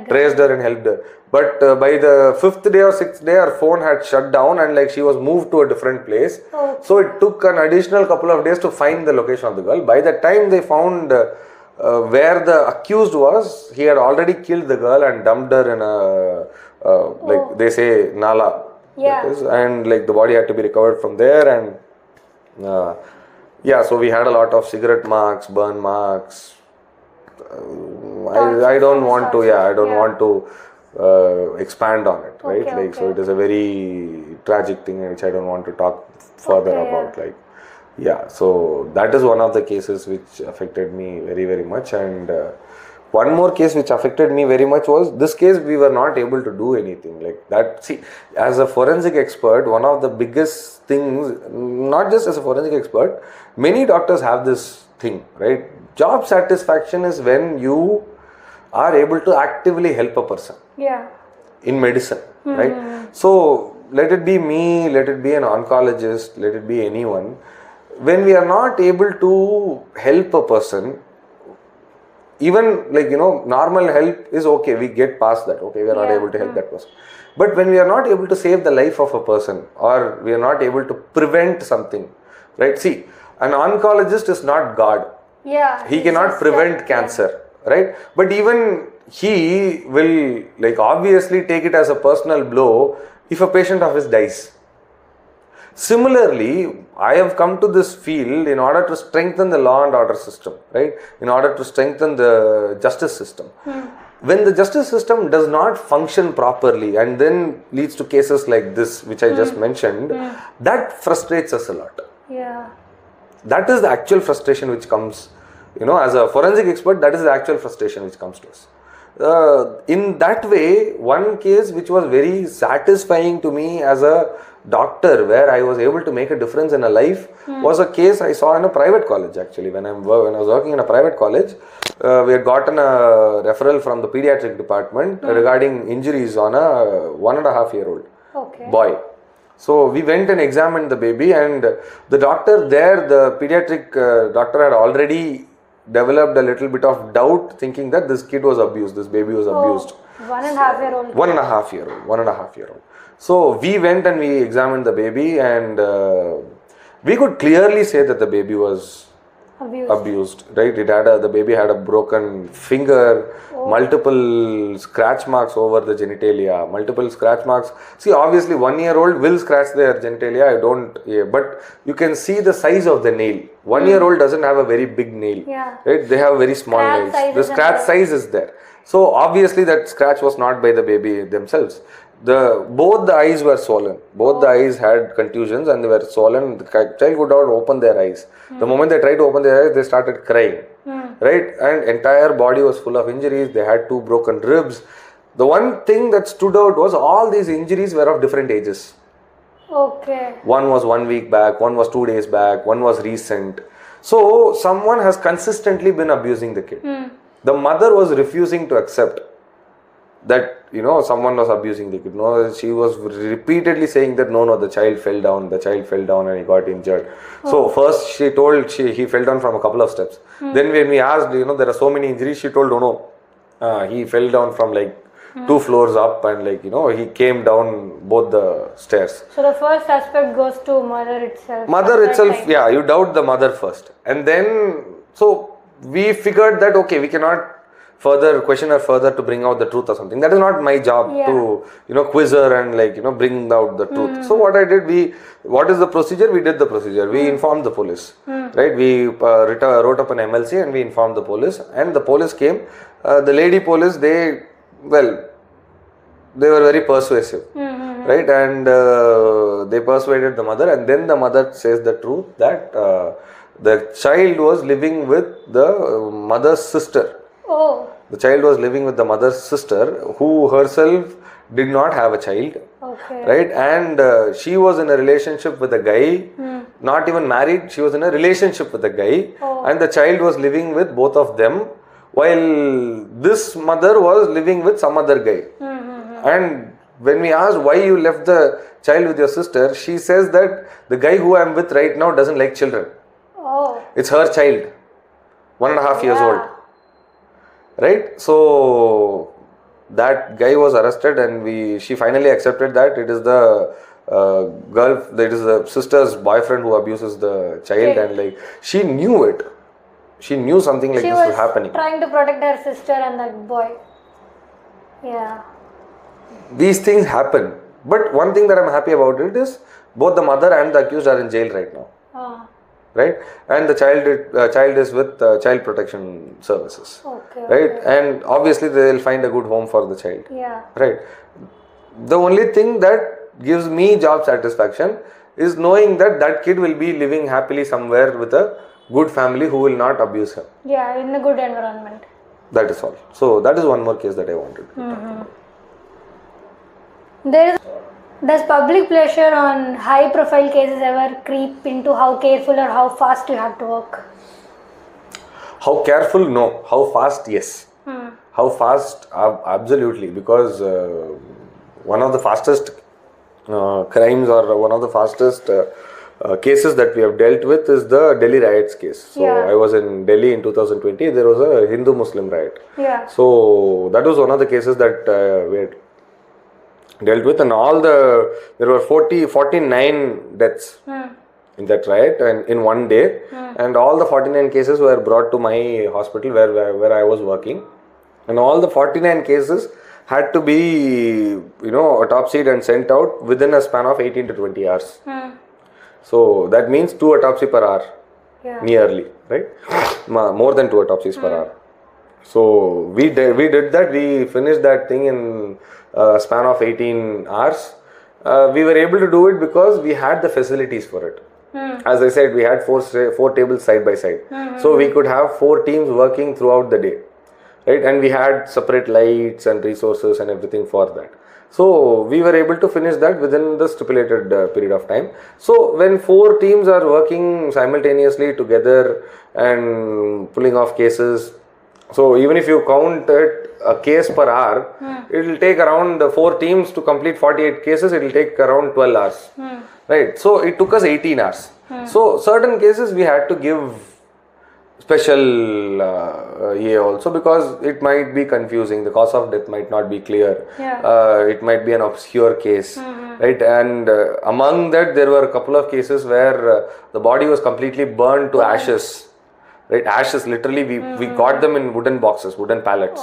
traced her and helped her. But by the 5th day or 6th day, her phone had shut down, and she was moved to a different place. Okay. So it took an additional couple of days to find the location of the girl. By the time they found where the accused was, he had already killed the girl and dumped her in a, they say, nala. Yeah. And the body had to be recovered from there, and so we had a lot of cigarette marks, burn marks. I don't want to expand on it, right? So it is a very tragic thing which I don't want to talk further about. So that is one of the cases which affected me very, very much. And one more case which affected me very much was this case. We were not able to do anything like that. See, as a forensic expert, one of the biggest things, not just as a forensic expert, many doctors have this thing, right? Job satisfaction is when you are able to actively help a person. Yeah. In medicine, right? So let it be me, let it be an oncologist, let it be anyone. When we are not able to help a person, even like, normal help is okay. We get past that. Okay, we are not able to help that person. But when we are not able to save the life of a person, or we are not able to prevent something, right? See, an oncologist is not God. Yeah. He cannot prevent cancer, right? But even he will like obviously take it as a personal blow if a patient of his dies. Similarly, I have come to this field in order to strengthen the law and order system, right? In order to strengthen the justice system. When the justice system does not function properly and then leads to cases like this, which I just mentioned, that frustrates us a lot. Yeah. That is the actual frustration which comes, as a forensic expert, that is the actual frustration which comes to us. In that way, one case which was very satisfying to me as a doctor, where I was able to make a difference in a life, was a case I saw in a private college actually. When I was working in a private college, we had gotten a referral from the pediatric department regarding injuries on a 1.5-year-old boy. So we went and examined the baby, and the doctor there, the pediatric doctor, had already developed a little bit of doubt, thinking that this kid was abused, this baby was abused. 1.5-year-old. 1.5-year-old. So we went and we examined the baby, and we could clearly say that the baby was abused, right? The baby had a broken finger, multiple scratch marks over the genitalia, multiple scratch marks. See, obviously 1-year-old will scratch their genitalia, but you can see the size of the nail. 1-year-old doesn't have a very big nail, right? They have very small nails. The scratch size is there. So obviously that scratch was not by the baby themselves. Both the eyes were swollen. Both the eyes had contusions and they were swollen. The child could not open their eyes. The moment they tried to open their eyes, they started crying. Right? And entire body was full of injuries. They had 2 broken ribs. The one thing that stood out was all these injuries were of different ages. Okay. One was 1 week back, one was 2 days back, one was recent. So someone has consistently been abusing the kid. The mother was refusing to accept that someone was abusing the kid. No, she was repeatedly saying that no, the child fell down and he got injured. So first she told he fell down from a couple of steps. Then when we asked, there are so many injuries, she told no, he fell down from like 2 floors up, and he came down both the stairs. So the first suspect goes to mother itself. Yeah, you doubt the mother first, and then so we figured that okay, we cannot further question her further to bring out the truth or something. That is not my job to quiz her and bring out the truth. So what I did, what is the procedure? We did the procedure. We informed the police, right? We wrote up an MLC and we informed the police, and the police came. The lady police, they were very persuasive, right? And they persuaded the mother, and then the mother says the truth that the child was living with the mother's sister. Oh. The child was living with the mother's sister, who herself did not have a child, right? And she was in a relationship with a guy, not even married. She was in a relationship with a guy, and the child was living with both of them, while this mother was living with some other guy. And when we asked why you left the child with your sister, she says that the guy who I am with right now doesn't like children. It's her child, 1.5 years old. Right? So that guy was arrested, and she finally accepted that it is the the sister's boyfriend who abuses the child, and she knew it. She knew something like this was happening. She was trying to protect her sister and that boy. Yeah. These things happen. But one thing that I'm happy about it is both the mother and the accused are in jail right now. Right, and the child is with child protection services, right? And obviously they will find a good home for the child, right? The only thing that gives me job satisfaction is knowing that that kid will be living happily somewhere with a good family who will not abuse her. Yeah, in a good environment. That is all. So that is one more case that I wanted to talk about. Does public pressure on high profile cases ever creep into how careful or how fast you have to work? How careful? No. How fast? Yes. How fast? Absolutely. Because one of the fastest crimes or one of the fastest cases that we have dealt with is the Delhi riots case. So Yeah. I was in Delhi in 2020. There was a Hindu-Muslim riot. Yeah. So that was one of the cases that we had dealt with, and there were 49 deaths in that riot and in one day, and all the 49 cases were brought to my hospital where I was working, and all the 49 cases had to be autopsied and sent out within a span of 18 to 20 hours. So that means 2 autopsy per hour. Yeah. Nearly, right? More than 2 autopsies per hour. So we did that. We finished that thing in a span of 18 hours. We were able to do it because we had the facilities for it. As I said, we had four tables side by side. So we could have 4 teams working throughout the day, right? And we had separate lights and resources and everything for that. So we were able to finish that within the stipulated period of time. So when 4 teams are working simultaneously together and pulling off cases, so even if you count it a case per hour, it will take around 4 teams to complete 48 cases. It will take around 12 hours, right? So it took us 18 hours. So certain cases we had to give special EA also, because it might be confusing. The cause of death might not be clear. Yeah. It might be an obscure case, right? And among that, there were a couple of cases where the body was completely burned to ashes. Right, ashes, literally, we got them in wooden boxes, wooden pallets.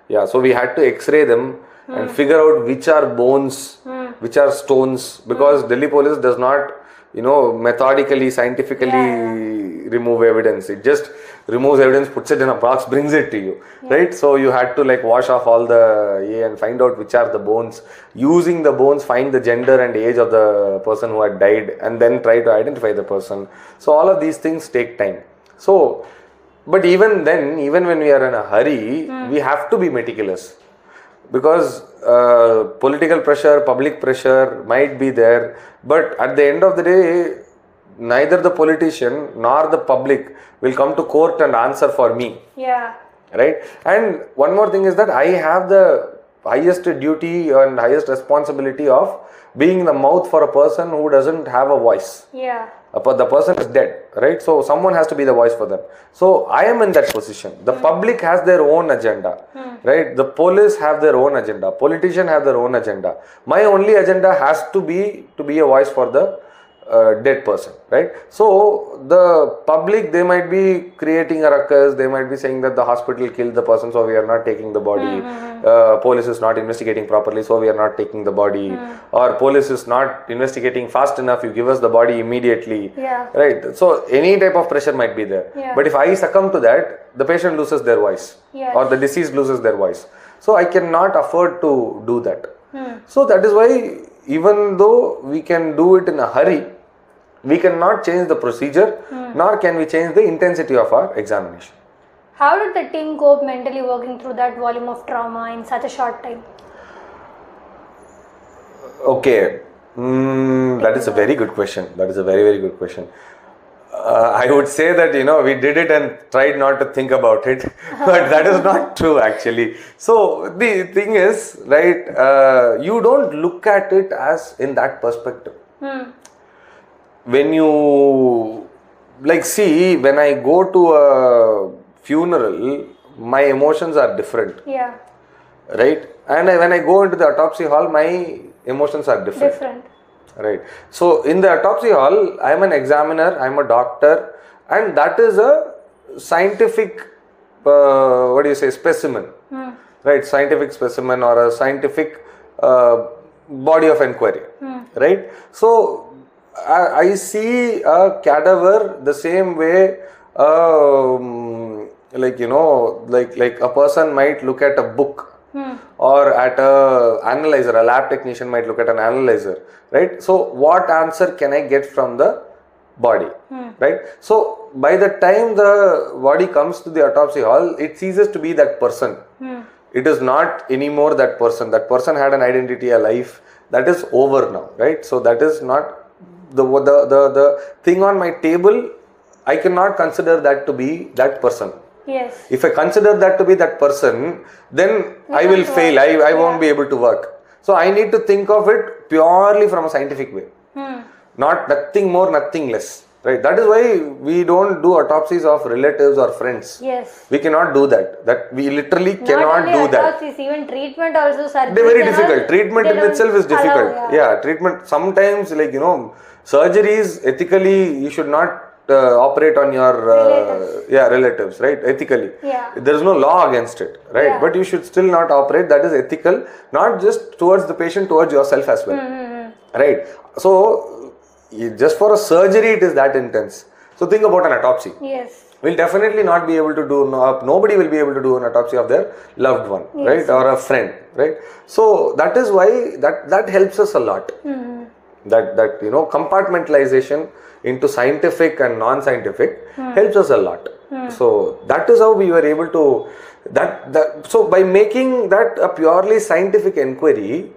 Yeah, so we had to x-ray them and figure out which are bones, which are stones, because Delhi police does not, methodically, scientifically remove evidence. It just removes evidence, puts it in a box, brings it to you, right? So you had to wash off all the and find out which are the bones. Using the bones, find the gender and age of the person who had died, and then try to identify the person. So all of these things take time. So, but even then, even when we are in a hurry, we have to be meticulous, because political pressure, public pressure might be there, but at the end of the day, neither the politician nor the public will come to court and answer for me. Yeah. Right? And one more thing is that I have the highest duty and highest responsibility of being the mouth for a person who doesn't have a voice. Yeah. The person is dead, right? So someone has to be the voice for them. So I am in that position. The public has their own agenda, right? The police have their own agenda. Politicians have their own agenda. My only agenda has to be a voice for the dead person, right? So the public, they might be creating a ruckus. They might be saying that the hospital killed the person, so we are not taking the body. Police is not investigating properly, so we are not taking the body. Or police is not investigating fast enough, you give us the body immediately. Yeah. Right? So any type of pressure might be there. Yeah. But if I succumb to that, the patient loses their voice. Yes. Or the deceased loses their voice. So I cannot afford to do that. So that is why, even though we can do it in a hurry, we cannot change the procedure, nor can we change the intensity of our examination. How did the team cope mentally working through that volume of trauma in such a short time? Okay, that is a very good question. That is a very, very good question. I would say that, we did it and tried not to think about it, but that is not true actually. So the thing is, right, you don't look at it as in that perspective. When you, see, when I go to a funeral, my emotions are different. Yeah. Right? And when I go into the autopsy hall, my emotions are different. Right. So in the autopsy hall, I am an examiner, I am a doctor, and that is a scientific, specimen. Right? Scientific specimen or a scientific body of inquiry. Right? So I see a cadaver the same way, like a person might look at a book. Or at a analyzer, a lab technician might look at an analyzer, right? So what answer can I get from the body, right? So by the time the body comes to the autopsy hall, it ceases to be that person. It is not anymore that person. That person had an identity, a life. That is over now, right? So that is not the thing on my table. I cannot consider that to be that person. Yes. If I consider that to be that person, then I will fail. I won't be able to work. So I need to think of it purely from a scientific way. nothing more, nothing less. Right? That is why we don't do autopsies of relatives or friends. Yes. We cannot do that. That we literally Not cannot only do that. autopsies, even treatment also, surgery. They're very difficult. Treatment in itself is difficult. Yeah. Treatment sometimes, like, surgeries ethically you should not operate on your relatives, right? Ethically, there is no law against it, right? But you should still not operate. That is ethical, not just towards the patient, towards yourself as well, right? So just for a surgery it is that intense. So think about an autopsy. Yes. We'll definitely not be able to do, nobody will be able to do an autopsy of their loved one, right? Or a friend, right? So that is why that helps us a lot. That compartmentalization into scientific and non-scientific helps us a lot. So that is how we were able to, so by making that a purely scientific inquiry,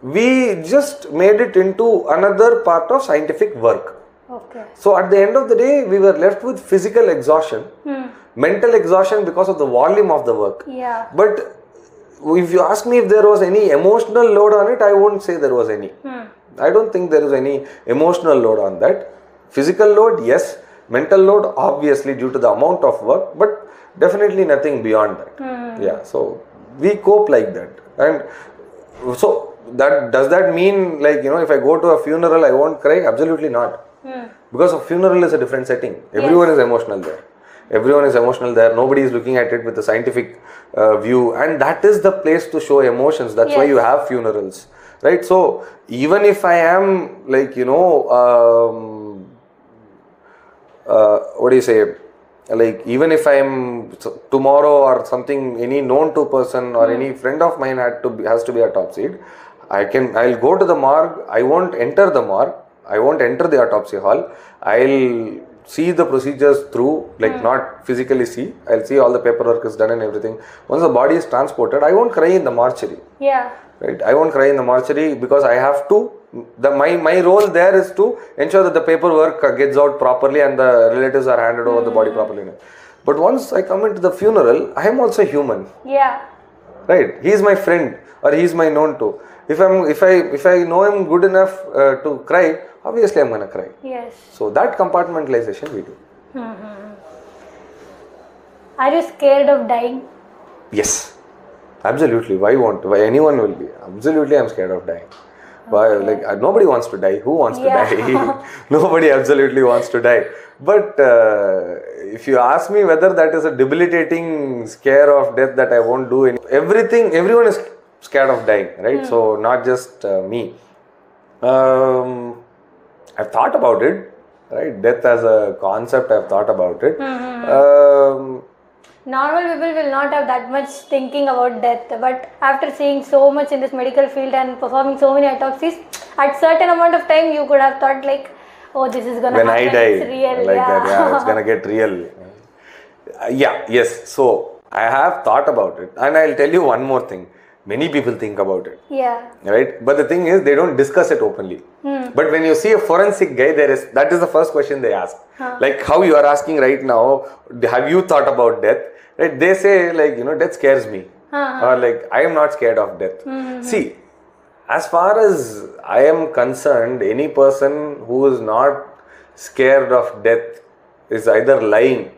we just made it into another part of scientific work. Okay. So at the end of the day, we were left with physical exhaustion, mental exhaustion because of the volume of the work. Yeah. But if you ask me if there was any emotional load on it, I won't say there was any. I don't think there is any emotional load on that. Physical load, yes. Mental load, obviously, due to the amount of work, but definitely nothing beyond that. Yeah. So we cope like that. And so does that mean, like, if I go to a funeral, I won't cry? Absolutely not. Because a funeral is a different setting. Everyone is emotional there. Everyone is emotional there. Nobody is looking at it with a scientific view. And that is the place to show emotions. That's why you have funerals. Right? So even if I am, like, what do you say? Like, even if I am tomorrow or something, any known to person or any friend of mine has to be autopsied, I'll go to the morgue. I won't enter the morgue. I won't enter the autopsy hall. I'll see the procedures through, like not physically see. I'll see all the paperwork is done and everything. Once the body is transported, I won't cry in the mortuary. Yeah. Right? I won't cry in the mortuary because I have to. My role there is to ensure that the paperwork gets out properly and the relatives are handed over the body properly. But once I come into the funeral, I am also human. Yeah. Right? He is my friend or he is my known to. If I know him good enough to cry, obviously I'm gonna cry. Yes. So that compartmentalization we do. Are you scared of dying? Yes, absolutely. Why anyone will be? Absolutely, I'm scared of dying. Why? Like, nobody wants to die. Who wants to die? Nobody absolutely wants to die. But if you ask me whether that is a debilitating scare of death that I won't do everyone is scared of dying, right? So not just me. I've thought about it, right? Death as a concept, I've thought about it. Normal people will not have that much thinking about death, but after seeing so much in this medical field and performing so many autopsies, at certain amount of time you could have thought like, oh, this is gonna when happen. I die, it's real. like that, it's gonna get real. Yes. So I have thought about it, and I'll tell you one more thing. Many people think about it. Yeah. Right? But the thing is, they don't discuss it openly. But when you see a forensic guy, that is the first question they ask. Like how you are asking right now, have you thought about death? Right? They say, like, death scares me. Or like, I am not scared of death. See, as far as I am concerned, any person who is not scared of death is either lying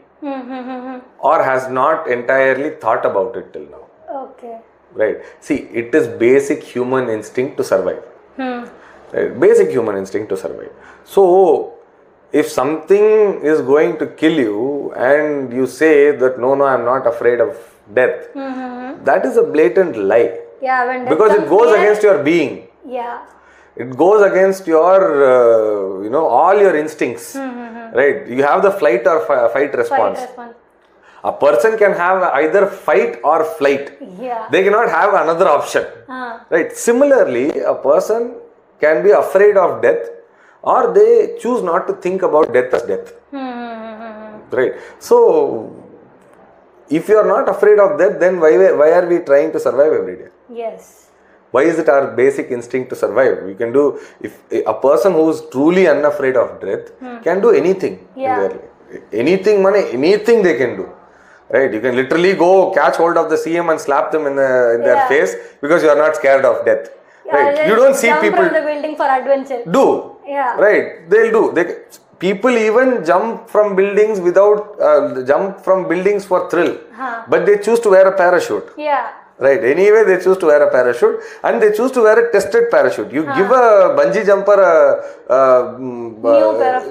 or has not entirely thought about it till now. Okay. Right. See, it is basic human instinct to survive. Right? Basic human instinct to survive. So, if something is going to kill you and you say that no, I'm not afraid of death, that is a blatant lie. Yeah, when death because it comes goes near, against your being. Yeah. It goes against your, all your instincts. Right? You have the flight or fight response. A person can have either fight or flight. Yeah. They cannot have another option. Right? Similarly, a person can be afraid of death or they choose not to think about death as death. Right? So, if you are not afraid of death, then why are we trying to survive every day? Yes. Why is it our basic instinct to survive? We can do, if a person who is truly unafraid of death can do anything in their life. Anything they can do. Right? You can literally go catch hold of the CM and slap them in their face because you are not scared of death. Right? just You don't see jump people from the building for adventure. do. Yeah. Right? They'll do. People even jump from buildings without jump from buildings for thrill, but they choose to wear a parachute. Yeah. Right. Anyway, they choose to wear a parachute, and they choose to wear a tested parachute. You give a bungee jumper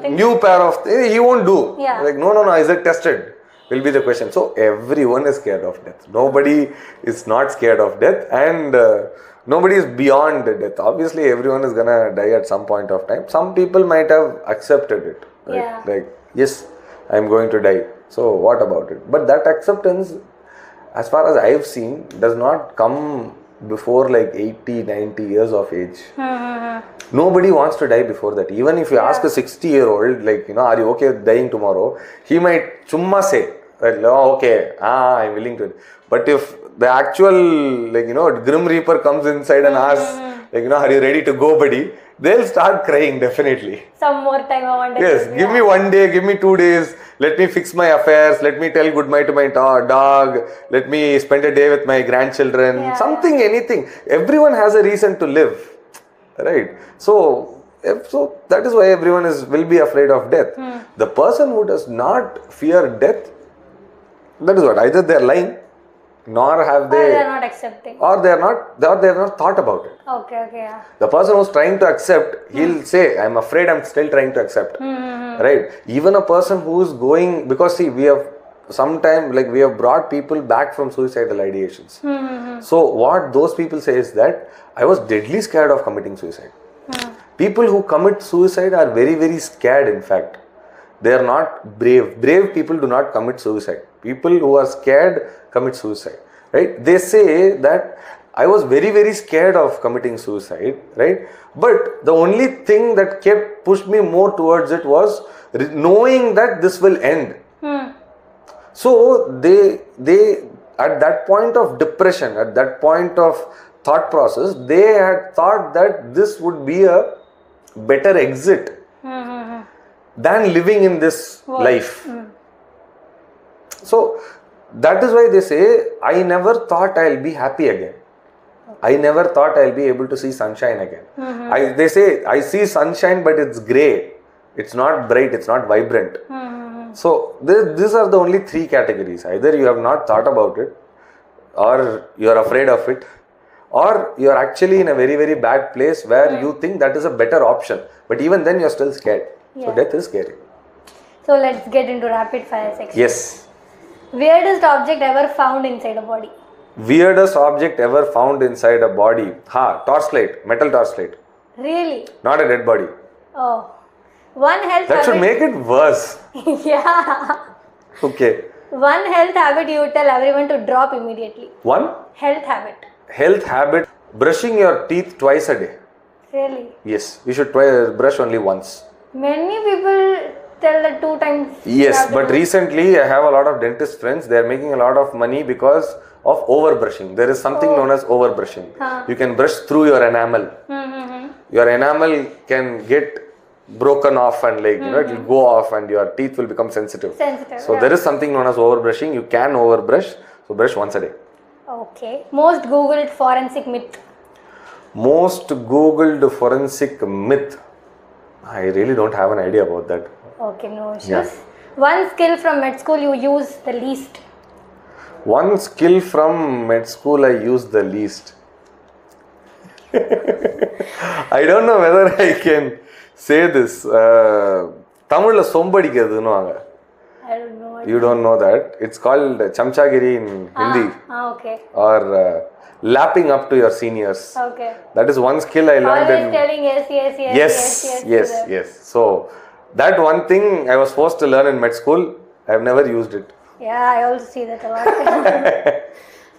new pair of things, he won't do. Yeah. Like no, is it tested? Will be the question. So everyone is scared of death. Nobody is not scared of death, and nobody is beyond death. Obviously, everyone is gonna die at some point of time. Some people might have accepted it. Right? Yeah. Like, yes, I'm going to die. So what about it? But that acceptance, as far as I've seen, does not come before like 80, 90 years of age. Nobody wants to die before that. Even if you ask a 60-year-old, like, are you okay with dying tomorrow? He might chumma say, oh, okay, I'm willing to. But if the actual, Grim Reaper comes inside and asks, are you ready to go, buddy? They'll start crying, definitely. Some more time I want to. Yes, give me 1 day, give me 2 days. Let me fix my affairs. Let me tell goodbye to my dog. Let me spend a day with my grandchildren. Something, anything. Everyone has a reason to live. Right? So that is why everyone will be afraid of death. The person who does not fear death, that is what, either they are lying, nor have they, or they are not accepting, or they have not thought about it. Okay, yeah. The person who's trying to accept, he'll say, I'm afraid, I'm still trying to accept. Right? Even a person who's going, because see, we have brought people back from suicidal ideations. So what those people say is that I was deadly scared of committing suicide. People who commit suicide are very, very scared, in fact. They are not brave. Brave people do not commit suicide. People who are scared commit suicide. Right? They say that I was very, very scared of committing suicide. Right? But the only thing that pushed me more towards it was knowing that this will end. So they at that point of depression, at that point of thought process, they had thought that this would be a better exit than living in this life. So that is why they say, I never thought I'll be happy again. I never thought I'll be able to see sunshine again. They say, I see sunshine, but it's grey. It's not bright, it's not vibrant. So these are the only three categories. Either you have not thought about it, or you are afraid of it, or you are actually in a very, very bad place where you think that is a better option. But even then you are still scared. So death is scary. So let's get into rapid fire section. Yes. Weirdest object ever found inside a body? Weirdest object ever found inside a body? Torchlight, metal torchlight. Really? Not a dead body. Oh. One health That habit. should make it worse. Yeah. Okay. One health habit you would tell everyone to drop immediately. One Health habit. health habit: brushing your teeth twice a day. Really? Yes, you should brush only once. Many people tell that 2 times. Yes, but recently I have a lot of dentist friends. They are making a lot of money because of overbrushing. There is something known as overbrushing. You can brush through your enamel. Your enamel can get broken off and it will go off and your teeth will become sensitive. So there is something known as overbrushing. You can overbrush. So brush once a day. Okay. Most googled forensic myth. Most googled forensic myth. I really don't have an idea about that. Okay, no issues. Yeah. One skill from med school you use the least. One skill from med school I use the least. I don't know whether I can say this. Tamil sombadikkadhunuvaanga. I don't know. You don't know that. It's called chamchagiri in Hindi. Okay. Or lapping up to your seniors. Okay. That is one skill I learned Always in... telling yes. So that one thing I was forced to learn in med school, I have never used it. Yeah, I also see that a lot.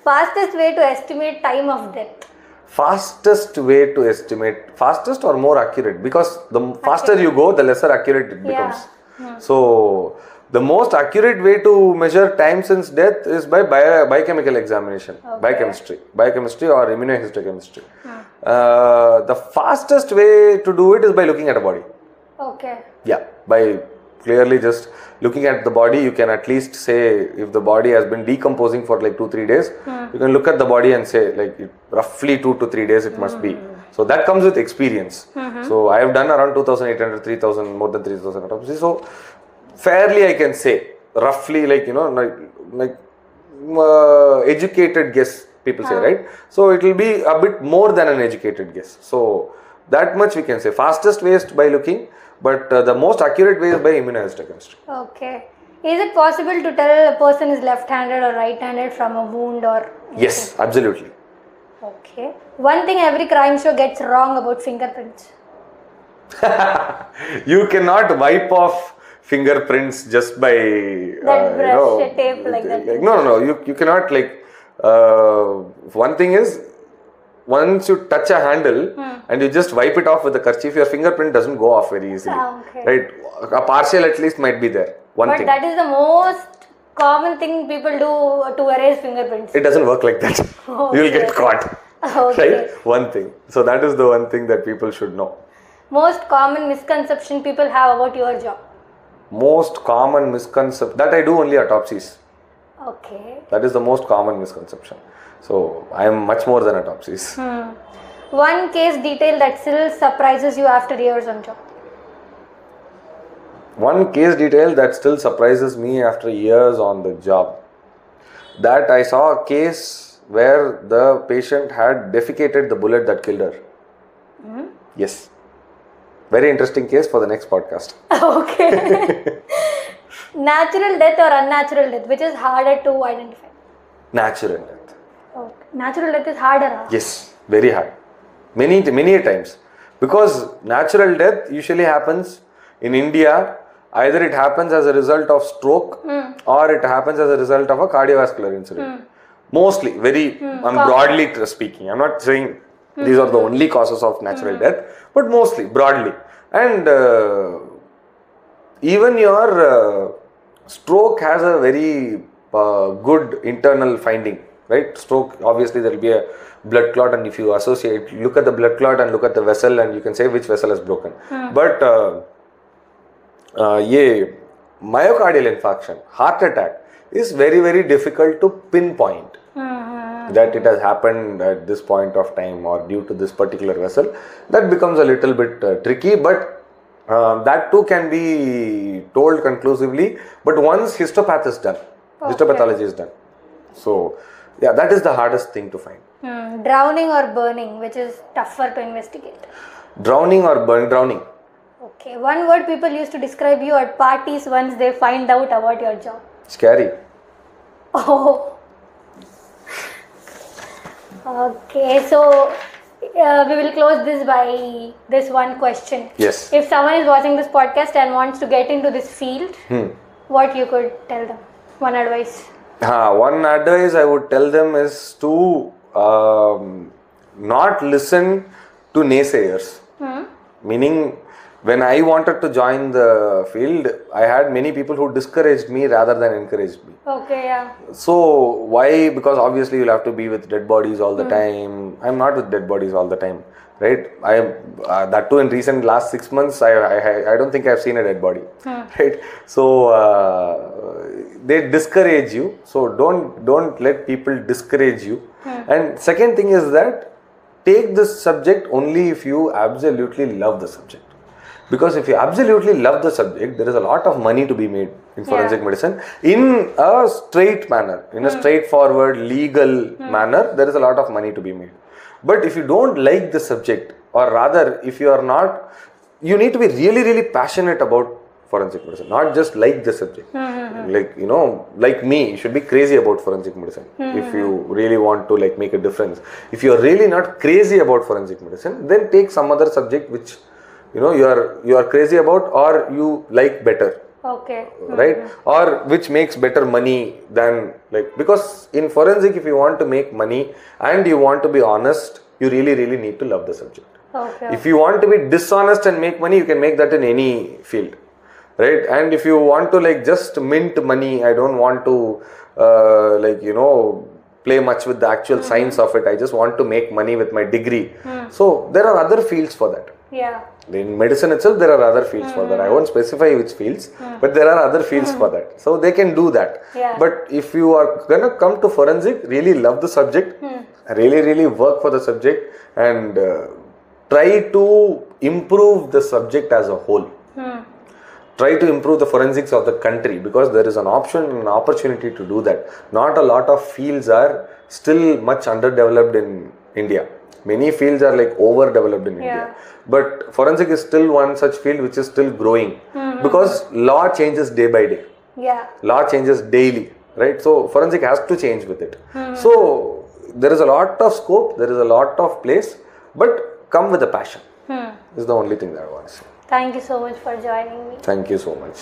Fastest way to estimate time of death. Fastest way to estimate, fastest or more accurate, because the faster you go, the lesser accurate it becomes. So the most accurate way to measure time since death is by biochemical examination, biochemistry or immunohistochemistry. The fastest way to do it is by looking at a body. Okay. Yeah, by clearly just looking at the body, you can at least say if the body has been decomposing for like 2-3 days, you can look at the body and say like roughly 2 to 3 days it must be. So that comes with experience. So I have done around 2,800, 3,000, more than 3,000 autopsies. So fairly I can say, roughly educated guess, people say, right? So it will be a bit more than an educated guess. So that much we can say. Fastest way is by looking, but the most accurate way is by immunohistochemistry. Okay. Is it possible to tell a person is left-handed or right-handed from a wound or anything? Yes, absolutely. Okay. One thing every crime show gets wrong about fingerprints. You cannot wipe off fingerprints just by That brush, tape like that. No. You cannot one thing is, once you touch a handle and you just wipe it off with a kerchief, your fingerprint doesn't go off very easily. Okay. Right? A partial at least might be there. One But thing. that is the most common thing people do to erase fingerprints. It doesn't work like that. Okay. You'll get caught. Okay. Right? One thing. So that is the one thing that people should know. Most common misconception people have about your job. Most common misconception that I do only autopsies. Okay. That is the most common misconception. So I am much more than autopsies. One case detail that still surprises you after years on job. One case detail that still surprises me after years on the job. That I saw a case where the patient had defecated the bullet that killed her. Yes. Very interesting case for the next podcast. Okay. Natural death or unnatural death, which is harder to identify? Natural death. Okay. Natural death is harder. Huh? Yes, very hard. Many a times. Because natural death usually happens in India, either it happens as a result of stroke or it happens as a result of a cardiovascular incident. Mostly, I'm broadly speaking. I'm not saying these are the only causes of natural death, but mostly, broadly. And even your stroke has a very good internal finding, right? Stroke, obviously there will be a blood clot, and if you look at the blood clot and look at the vessel, and you can say which vessel is broken. But myocardial infarction, heart attack is very difficult to pinpoint that it has happened at this point of time or due to this particular vessel. That becomes a little bit tricky, but that too can be told conclusively. But once histopath is done, histopathology is done. So yeah, that is the hardest thing to find. Drowning or burning, which is tougher to investigate? Drowning or drowning. Okay. One word people used to describe you at parties once they find out about your job. Scary. Oh. Okay, so we will close this by this one question. Yes. If someone is watching this podcast and wants to get into this field, what you could tell them? One advice. One advice I would tell them is to not listen to naysayers. Meaning, when I wanted to join the field, I had many people who discouraged me rather than encouraged me. Okay, yeah. So why? Because obviously you'll have to be with dead bodies all the time. I'm not with dead bodies all the time, right? I am that too in recent last 6 months. I don't think I've seen a dead body, right? So they discourage you. So don't let people discourage you. And second thing is that take this subject only if you absolutely love the subject. Because if you absolutely love the subject, there is a lot of money to be made in forensic medicine in a straight manner, in a straightforward, legal manner. There is a lot of money to be made. But if you don't like the subject, or rather, if you are not, you need to be really passionate about forensic medicine, not just like the subject. Like me, you should be crazy about forensic medicine if you really want to make a difference. If you are really not crazy about forensic medicine, then take some other subject which you are crazy about or you like better. Okay. Right? Or which makes better money than because in forensic, if you want to make money and you want to be honest, you really need to love the subject. Okay. If you want to be dishonest and make money, you can make that in any field. Right? And if you want to just mint money, I don't want to play much with the actual science of it. I just want to make money with my degree. So there are other fields for that. Yeah. In medicine itself, there are other fields for that. I won't specify which fields, but there are other fields for that. So they can do that. Yeah. But if you are gonna come to forensic, really love the subject, really work for the subject, and try to improve the subject as a whole. Try to improve the forensics of the country, because there is an option and an opportunity to do that. Not a lot of fields are still much underdeveloped in India. Many fields are like overdeveloped in India. But forensic is still one such field which is still growing, because law changes day by day. Yeah. Law changes daily, right? So forensic has to change with it. So there is a lot of scope, there is a lot of place, but come with a passion is the only thing that I want to say. Thank you so much for joining me. Thank you so much.